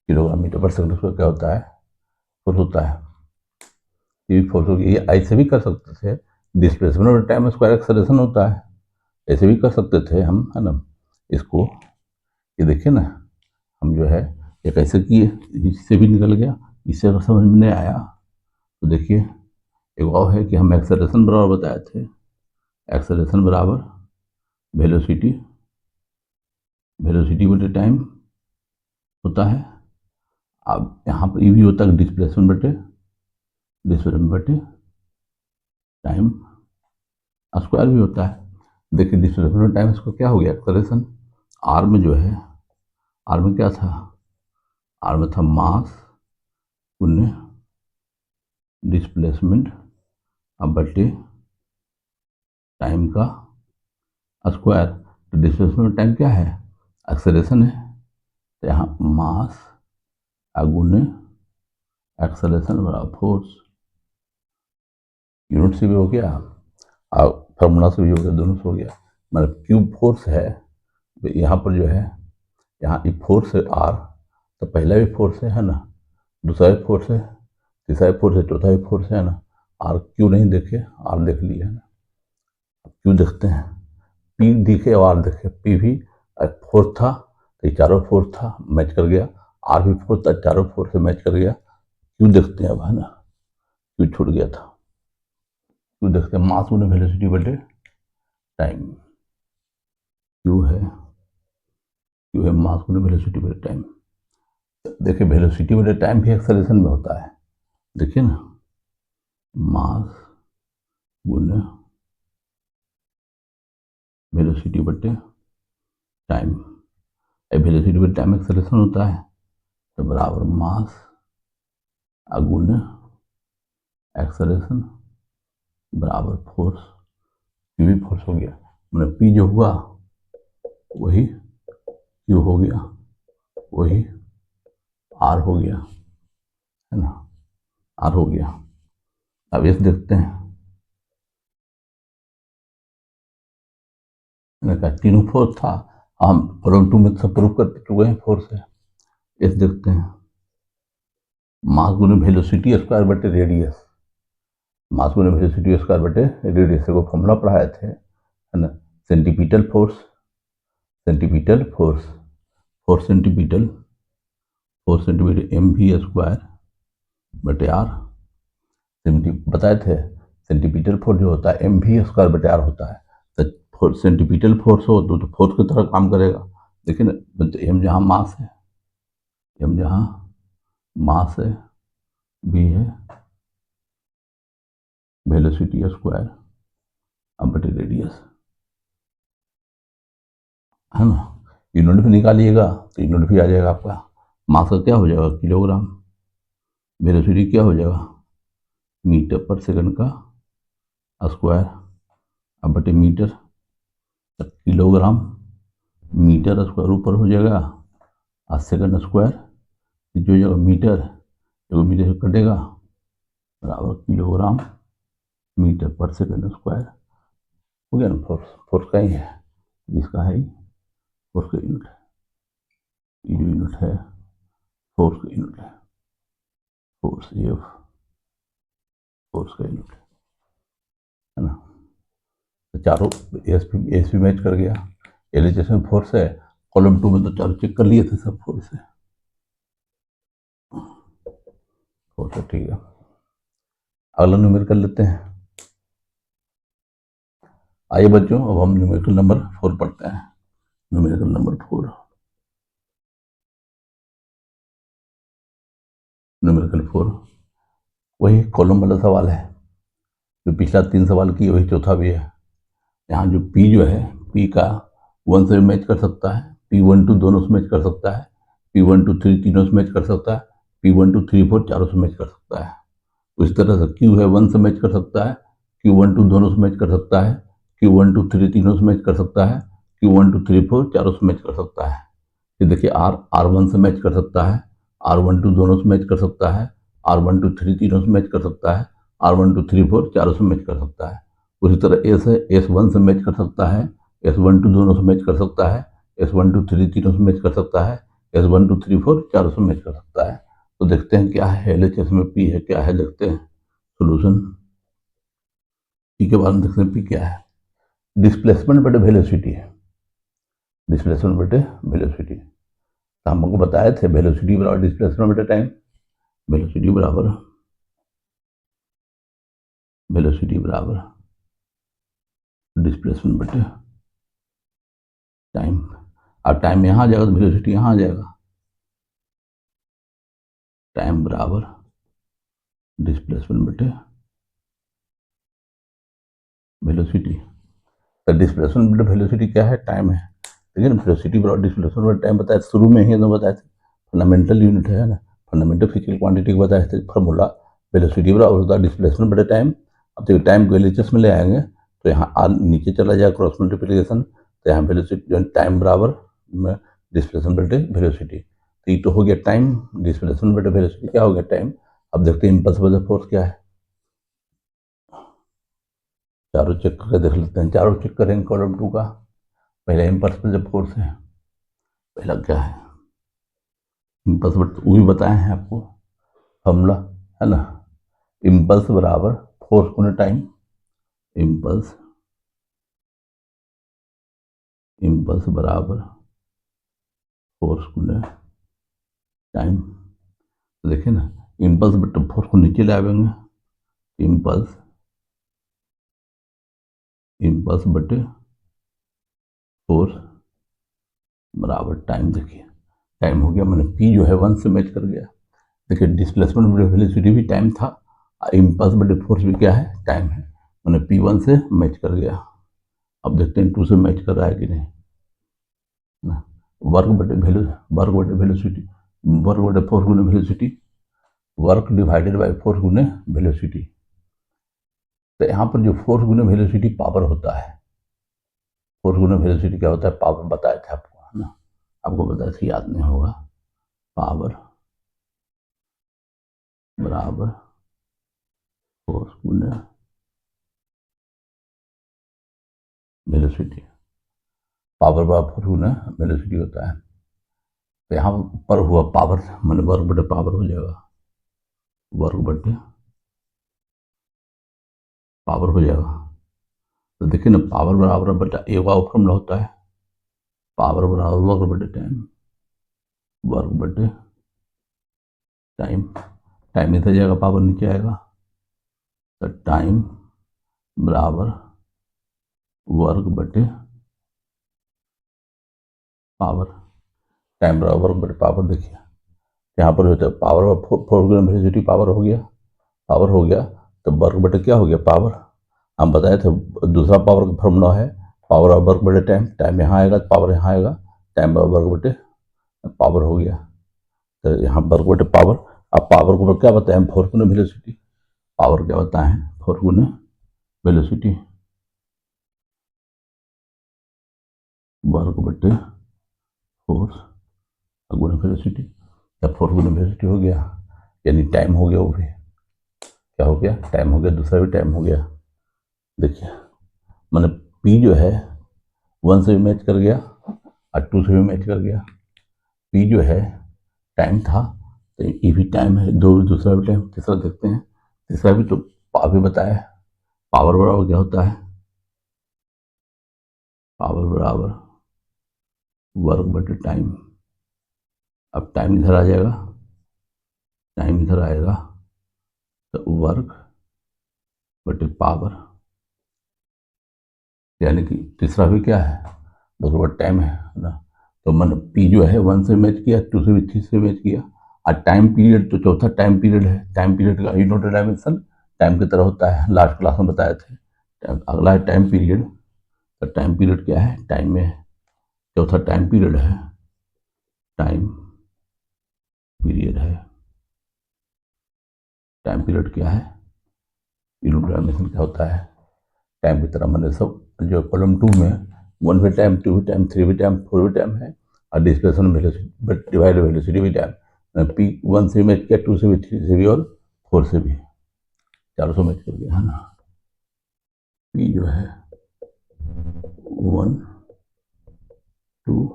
kilogram metre per second square क्या होता है, फोर्स होता है। ये भी फोर्स हो गया। ये ऐसे भी कर सकते थे, डिस्प्लेसमेंट और टाइम स्क्वायर एक्सेलरेशन होता है, ऐसे भी कर सकते थे हम, है ना। इसको ये देखिए ना, हम जो है ये कैसे किए, इससे भी निकल गया, इससे अगर समझ में नहीं आया तो देखिए एक और है कि हम एक्सेलरेशन बराबर बताए थे, एक्सेलरेशन बराबर वेलोसिटी, वेलोसिटी बटे टाइम होता है। अब यहाँ पर ये भी होता है डिस्प्लेसमेंट बटे टाइम स्क्वायर भी होता है। देखिए डिस्प्लेसमेंट टाइम इसको क्या हो गया, एक्सेलरेशन। आर में जो है, आर में क्या था, आर में था मास शून्य डिस्प्लेसमेंट अब बटे टाइम का स्क्वायर। तो डिस्प्लेसमेंट टाइम क्या है, एक्सेलरेशन है, तो यहाँ मास गुने एक्सेलरेशन बराबर फोर्स, यूनिट से भी हो गया और फार्मूला से भी हो गया, दोनों से हो गया। मतलब क्यूब फोर्स है यहाँ पर जो है, यहाँ ये फोर्स है आर, तो पहला भी फोर्स है ना, दूसरा भी फोर्स है, तीसरा भी फोर्स है, चौथा भी फोर्स है ना। आर क्यू नहीं देखे, आर देख लिया है ना, क्यू देखते हैं, पी दिखे और आर देखे। पी भी फोर्स था तो ये चारों फोर्स था, मैच कर गया। आर भी फोर्स था, चारों फोर्स से मैच कर गया। क्यू देखते हैं अब, है ना, क्यू छूट गया था। क्यू देखते हैं, मास गुने वेलोसिटी बटे टाइम, क्यू है मास गुने वेलोसिटी बटे टाइम। देखिए वेलोसिटी बटे टाइम भी एक्सेलरेशन में होता है, देखिए ना, मास गुने वेलोसिटी बटे टाइम। वेलोसिटी पर टाइम एक्सेलरेशन होता है तो बराबर मास गुण एक्सेलरेशन बराबर फोर्स, क्यू भी फोर्स हो गया, मतलब पी जो हुआ वही क्यू हो गया, वही आर हो गया, है ना, आर हो गया। अब इस देखते हैं, मैंने कहा तीनों फोर्स था, हम प्रॉब्लम 2 में सब प्रूव कर चुके हैं फोर्स है। इस देखते हैं, मास गुने वेलोसिटी स्क्वायर बटे रेडियस, मास गुने वेलोसिटी स्क्वायर बटे रेडियस को फॉर्मूला पढ़ाए थे, है ना, centripetal force, centripetal force, 4 centripetal M V square बटे आर, बताए थे सेंटीपीटल फोर्स जो होता है एम वी स्क्वायर बटे आर होता है, तो सेंटीपीटल फोर्स हो तो फोर्स की तरह काम करेगा। देखिए ना, एम जहाँ मास है, एम जहाँ मास है, वी है वेलोसिटी स्क्वायर अब बटे रेडियस, है ना। यूनिट भी निकालिएगा तो यूनिट भी आ जाएगा आपका, मास का क्या हो जाएगा किलोग्राम, वेलोसिटी क्या हो जाएगा मीटर पर सेकंड का स्क्वायर अब बटे मीटर, किलोग्राम मीटर स्क्वायर ऊपर हो जाएगा और सेकंड स्क्वायर जो जगह मीटर, जो मीटर कटेगा बराबर kilogram metre per second square हो गया ना। फोर्स, फोर्स का ही है, इसका है ही फोर्स का यूनिट है, ये जो यूनिट है फोर्स का यूनिट है, फोर्स ये फोर्स का यूनिट है ना। तो चारों एस पी मैच कर गया, एलएचएस में फोर्स है, कॉलम 2 में तो चारों चेक कर लिए थे सब फोर्स है, फोर्स है, ठीक है। अगला न्यूमेरिकल कर लेते हैं। आइए बच्चों, अब हम न्यूमेरिकल नंबर 4 पढ़ते हैं। न्यूमेरिकल नंबर 4, न्यूमेरिकल 4 वही कॉलम वाला सवाल है जो पिछला 3 सवाल की, वही चौथा भी है। यहाँ जो पी जो है, पी का 1 से मैच कर सकता है, P12 दोनों से मैच कर सकता है, P123 तीनों से मैच कर सकता है, P1234 चारों से मैच कर सकता है। उस तरह से Q है 1 से मैच कर सकता है, Q12 दोनों से मैच कर सकता है, Q123 तीनों से मैच कर सकता है, Q1234 चारों से मैच कर सकता है। फिर देखिए R1 से मैच कर सकता है, R12 दोनों से मैच कर सकता है, R123 तीनों से मैच कर सकता है, R1234 चारों से मैच कर सकता है। उसी तरह एस है, S1 से मैच कर सकता है, S12 दोनों से मैच कर सकता है, S123 तीनों से मैच कर सकता है, S1234 चारों से मैच कर सकता है। तो देखते हैं क्या है एलएचएस में पी है, क्या है देखते हैं सोल्यूशन। पी के बाद में देखते हैं पी क्या है, डिस्प्लेसमेंट बटे वेलोसिटी है, डिस्प्लेसमेंट बटे वेलोसिटी। तो हम आपको बताए थे वेलोसिटी बराबर डिस्प्लेसमेंट बटे टाइम, वेलोसिटी बराबर डिस्प्लेसमेंट बटे टाइम। अब टाइम यहाँ आ जाएगा तो वेलोसिटी यहाँ आ जाएगा, टाइम बराबर डिस्प्लेसमेंट बटे वेलोसिटी। तो डिस्प्लेसमेंट बटे वेलोसिटी क्या है, टाइम है। देखिए ना, वेलोसिटी बराबर डिस्प्लेसमेंट बटे टाइम बताया शुरू में ही तो बताए थे, फंडामेंटल यूनिट है ना, फंडामेंटल फिजिकल क्वांटिटी को बताए थे फार्मूला, वेलोसिटी बराबर होता है डिस्प्लेसमेंट बटे टाइम। अब देखिए टाइम को एलएचएस में ले आएंगे तो यहाँ आर नीचे चला जाएगा क्रॉस मल्टीप्लिकेशन, तो यहाँ वेलोसिटी टाइम बराबर डिस्प्लेसमेंट बटे वेलोसिटी। तो ये तो हो गया टाइम, डिस्प्लेसमेंट बटे वेलोसिटी क्या हो गया टाइम। अब देखते हैं इंपल्स बटे फोर्स क्या है, चारों चेक करके देख लेते हैं, चारों चेक करेंगे कॉलम 2 का। पहले इम्पल्स बटे फोर्स है, पहला क्या है इम्पल्स बटे, वो भी बताए हैं आपको फॉर्मूला, है ना, इम्पल्स बराबर फोर्स गुने टाइम, इम्पल्स बराबर फोर्स गुने टाइम। तो देखिए ना, इम्पल्स बटे फोर्स को नीचे ले आएंगे, इम्पल्स बटे फोर्स बराबर टाइम। देखिए टाइम हो गया, मैंने पी जो है 1 से मैच कर गया। देखिए डिस्प्लेसमेंट बटे वेलोसिटी भी टाइम था, इम्पल्स बटे फोर्स भी क्या है टाइम है, मैंने P1 से मैच कर गया। अब देखते हैं 2 से मैच कर रहा है कि नहीं ना, वर्क बटे वेलोसिटी, वर्क बटे फोर्स गुने velocity, work divided by force गुने वेलोसिटी। तो यहाँ पर जो फोर्स गुने वेलोसिटी पावर होता है, फोर्स गुने वेलोसिटी क्या होता है, पावर बताए थे आपको, है ना, आपको बताया था, याद नहीं होगा। पावर बराबर फोर्स गुने वेलोसिटी, पावर बराबर फोर्स गुने वेलोसिटी होता है। तो यहाँ पर हुआ पावर, मैंने वर्क बटे पावर हो जाएगा, वर्क बटे पावर हो जाएगा। तो देखिए ना, पावर बराबर बटा एक बार फॉर्मूला होता है, पावर बराबर वर्क बटे टाइम, वर्क बटे टाइम, टाइम इधर जाएगा, पावर नीचे आएगा, तो टाइम बराबर वर्क बटे पावर, टाइम बराबर वर्क बटे पावर। देखिए यहाँ पर होता है पावर फोर गुना वेलोसिटी, पावर हो गया, पावर हो गया, तो वर्क बटे क्या हो गया, पावर। हम बताए थे दूसरा पावर का फॉर्मूला है पावर ऑफ वर्क बटे टाइम, टाइम यहाँ आएगा तो पावर यहाँ आएगा, टाइम बराबर वर्क बटे पावर हो गया। तो यहाँ वर्क बटे पावर, अब पावर को क्या बताएं, फोर्स गुना वेलोसिटी, पावर क्या बताएं, फोर्स गुना वेलोसिटी, वर्क बटे फोर्स गुना वेलोसिटी। जब फोर्स गुना वेलोसिटी हो गया, यानी टाइम हो गया, वो भी क्या हो गया, टाइम हो गया, दूसरा भी टाइम हो गया। देखिए मैंने पी जो है 1 से भी मैच कर गया और 2 से भी मैच कर गया। पी जो है टाइम था, तो ये भी टाइम है, दो दूसरा भी टाइम, तीसरा देखते हैं, तीसरा भी तो अभी बताया, पावर बराबर क्या होता है, पावर बराबर वर्क बटे टाइम। अब टाइम इधर आ जाएगा, टाइम इधर आएगा, तो वर्क बटे पावर, यानी कि तीसरा भी क्या है, बराबर टाइम है ना। तो मैंने पी जो है 1 से मैच किया, 2 से भी 3 से मैच किया, और टाइम पीरियड तो चौथा टाइम पीरियड है, टाइम पीरियड का यूनिट डायमेंशन टाइम की तरह होता है, लास्ट क्लास में बताए थे। अगला है टाइम पीरियड, तो टाइम पीरियड क्या है, टाइम में चौथा टाइम पीरियड है, टाइम पीरियड है, टाइम पीरियड क्या है, यूनिट डायमेंशन क्या होता है, टाइम की तरह। मैंने सब जो कॉलम 2 में 1 भी टाइम, 2 भी टाइम, 3 भी टाइम, 4 भी टाइम है, और डिस्प्लेसमेंट वेलोसिटी डिवाइड वेलोसिटी भी टाइम। पी 1 से मैच किया, 2 से भी, 3 से भी और 4 से भी, 400 मैच कर गया, है ना। पी जो है 1, 2,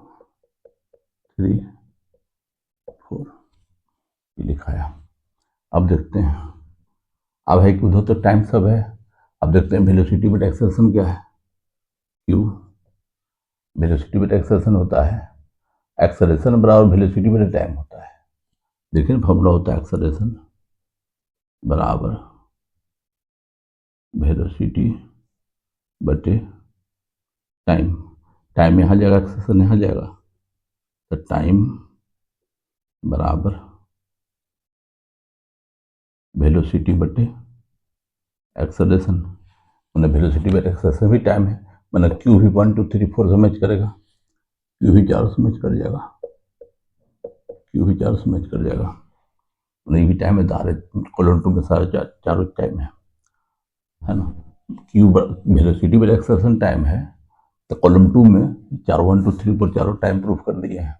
3, 4 ये लिखा है। अब देखते हैं, अब है कि उधर तो टाइम सब है, अब देखते हैं वेलोसिटी बटा एक्सेलरेशन क्या है, क्यू, वेलोसिटी बटा एक्सेलरेशन होता है, एक्सेलरेशन बराबर वेलोसिटी बटा टाइम होता है। देखिए फॉर्मूला होता है एक्सेलरेशन बराबर वेलोसिटी बटे टाइम, टाइम यहाँ जाएगा, एक्सेलरेशन यहाँ जाएगा, तो टाइम बराबर वेलोसिटी बटे एक्सेलरेशन, मैंने वेलोसिटी बटे एक्सेलरेशन भी टाइम है, मैंने क्यू भी 1, 2, 3, 4 से मैच करेगा, क्यू भी 4 से मैच कर जाएगा, क्यू भी 4 से मैच कर जाएगा, नहीं भी टाइम है, दारे कॉलम 2 में सारे चारों टाइम है ना। क्यू वेलोसिटी बटे एक्सेलरेशन टाइम है, तो कॉलम 2 में 4, 1, 2, 3, 4 चारों टाइम प्रूफ कर दिए हैं।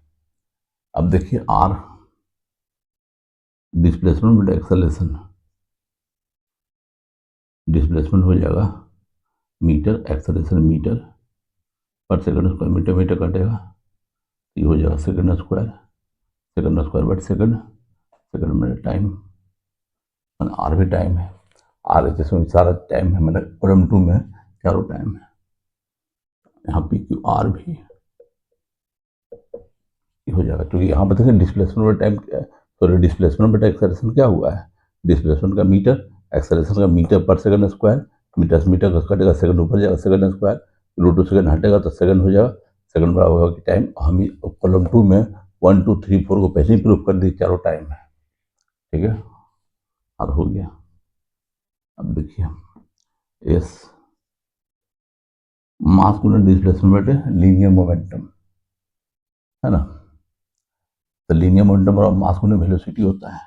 अब देखिए आर डिस्प्लेसमेंट बटे एक्सेलरेशन, डिस्प्लेसमेंट हो जाएगा metre, acceleration metre per second square, metre metre कटेगा, ये हो जाएगा सेकंड स्क्वायर बट second, second minute time, R भी टाइम है, आर जिसमें सारा टाइम है, मतलब कॉलम 2 में चारों टाइम है, यहाँ पी क्यू आर भी हो जाएगा, क्योंकि यहाँ पर देखिए डिस्प्लेसमेंट बटा टाइम, सॉरी डिस्प्लेसमेंट बटा एक्सेलरेशन क्या हुआ है, डिस्प्लेसमेंट का मीटर, एक्सेलरेशन का metre per second square, metre से मीटर कटेगा, सेकंड ऊपर जाएगा, सेकंड स्क्वायर, √2 सेकंड हटेगा तो सेकंड हो जाएगा, सेकंड बराबर होगा कि टाइम। हम कॉलम 2 में 1, 2, 3, 4 को पहले ही प्रूफ कर दी, चारों टाइम है, ठीक है, और हो गया। अब देखिए एस मास गुना डिस्प्लेसमेंट बटे लीनियर मोमेंटम, है ना। तो लीनियर मोमेंटम और मास गुने वेलोसिटी होता है,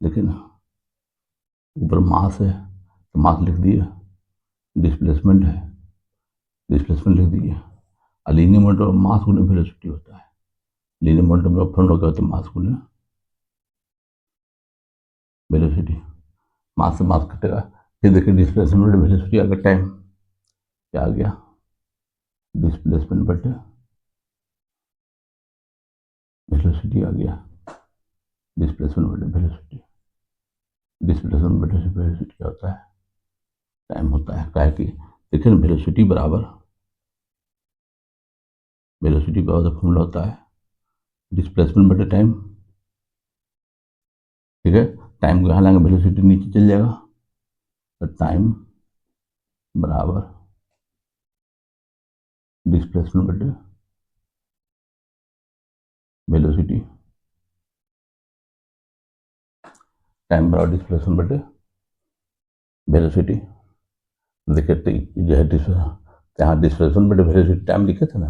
लेकिन ऊपर मास है तो मास लिख दिया, डिस्प्लेसमेंट है डिस्प्लेसमेंट लिख दिया। और लीनियर मोमेंटम और मास गुने वेलोसिटी होता है। लीनियर मोमेंटम में फॉर्मूला क्या होता है, मास गुने वेलोसिटी। मास से मास कटेगा, फिर देखिए डिस्प्लेसमेंट वेलोसिटी अगर टाइम क्या आ गया, डिस्प्लेसमेंट बटे वेलोसिटी आ गया, डिस्प्लेसमेंट बटे वेलोसिटी। डिस्प्लेसमेंट बटे वेलोसिटी क्या होता है, टाइम होता है। क्या है कि देखिए वेलोसिटी बराबर फॉर्मूला होता है डिस्प्लेसमेंट बटे टाइम। ठीक है, टाइम को यहाँ लाएंगे वेलोसिटी नीचे चल जाएगा, तो टाइम बराबर डिस्प्लेसमेंट बटे वेलोसिटी। टाइम बराबर डिस्प्लेसमेंट बटे वेलोसिटी। देखिए जो है यहाँ डिस्प्लेसमेंट बटे वेलोसिटी टाइम लिखे थे ना,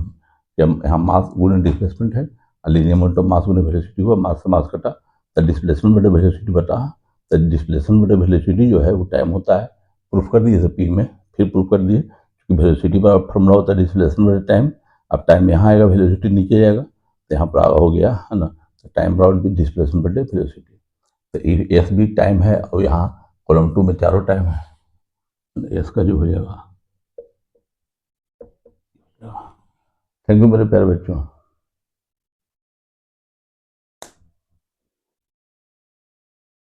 जब यहाँ मास गुने डिस्प्लेसमेंट है, लीनियर मोमेंटम मास गुने वेलोसिटी हुआ, मास से मास कटा तो डिस्प्लेसमेंट बटे वेलोसिटी बटा, तो डिस्प्लेसमेंट बटे वेलोसिटी जो है वो टाइम होता है। प्रूफ कर दिए पी में, फिर प्रूफ कर दिए क्योंकि वेलोसिटी का फॉर्मूला होता है डिस्प्लेसमेंट बटे टाइम। अब टाइम यहाँ आएगा, वेलोसिटी नीचे जाएगा, तो यहाँ पर हो गया है ना, तो टाइम बराबर भी डिस्प्लेसमेंट बटे वेलोसिटी। तो एस भी टाइम है और यहाँ कॉलम 2 में चारों टाइम है, एस का जो हो जाएगा। थैंक यू मेरे प्यारे बच्चों।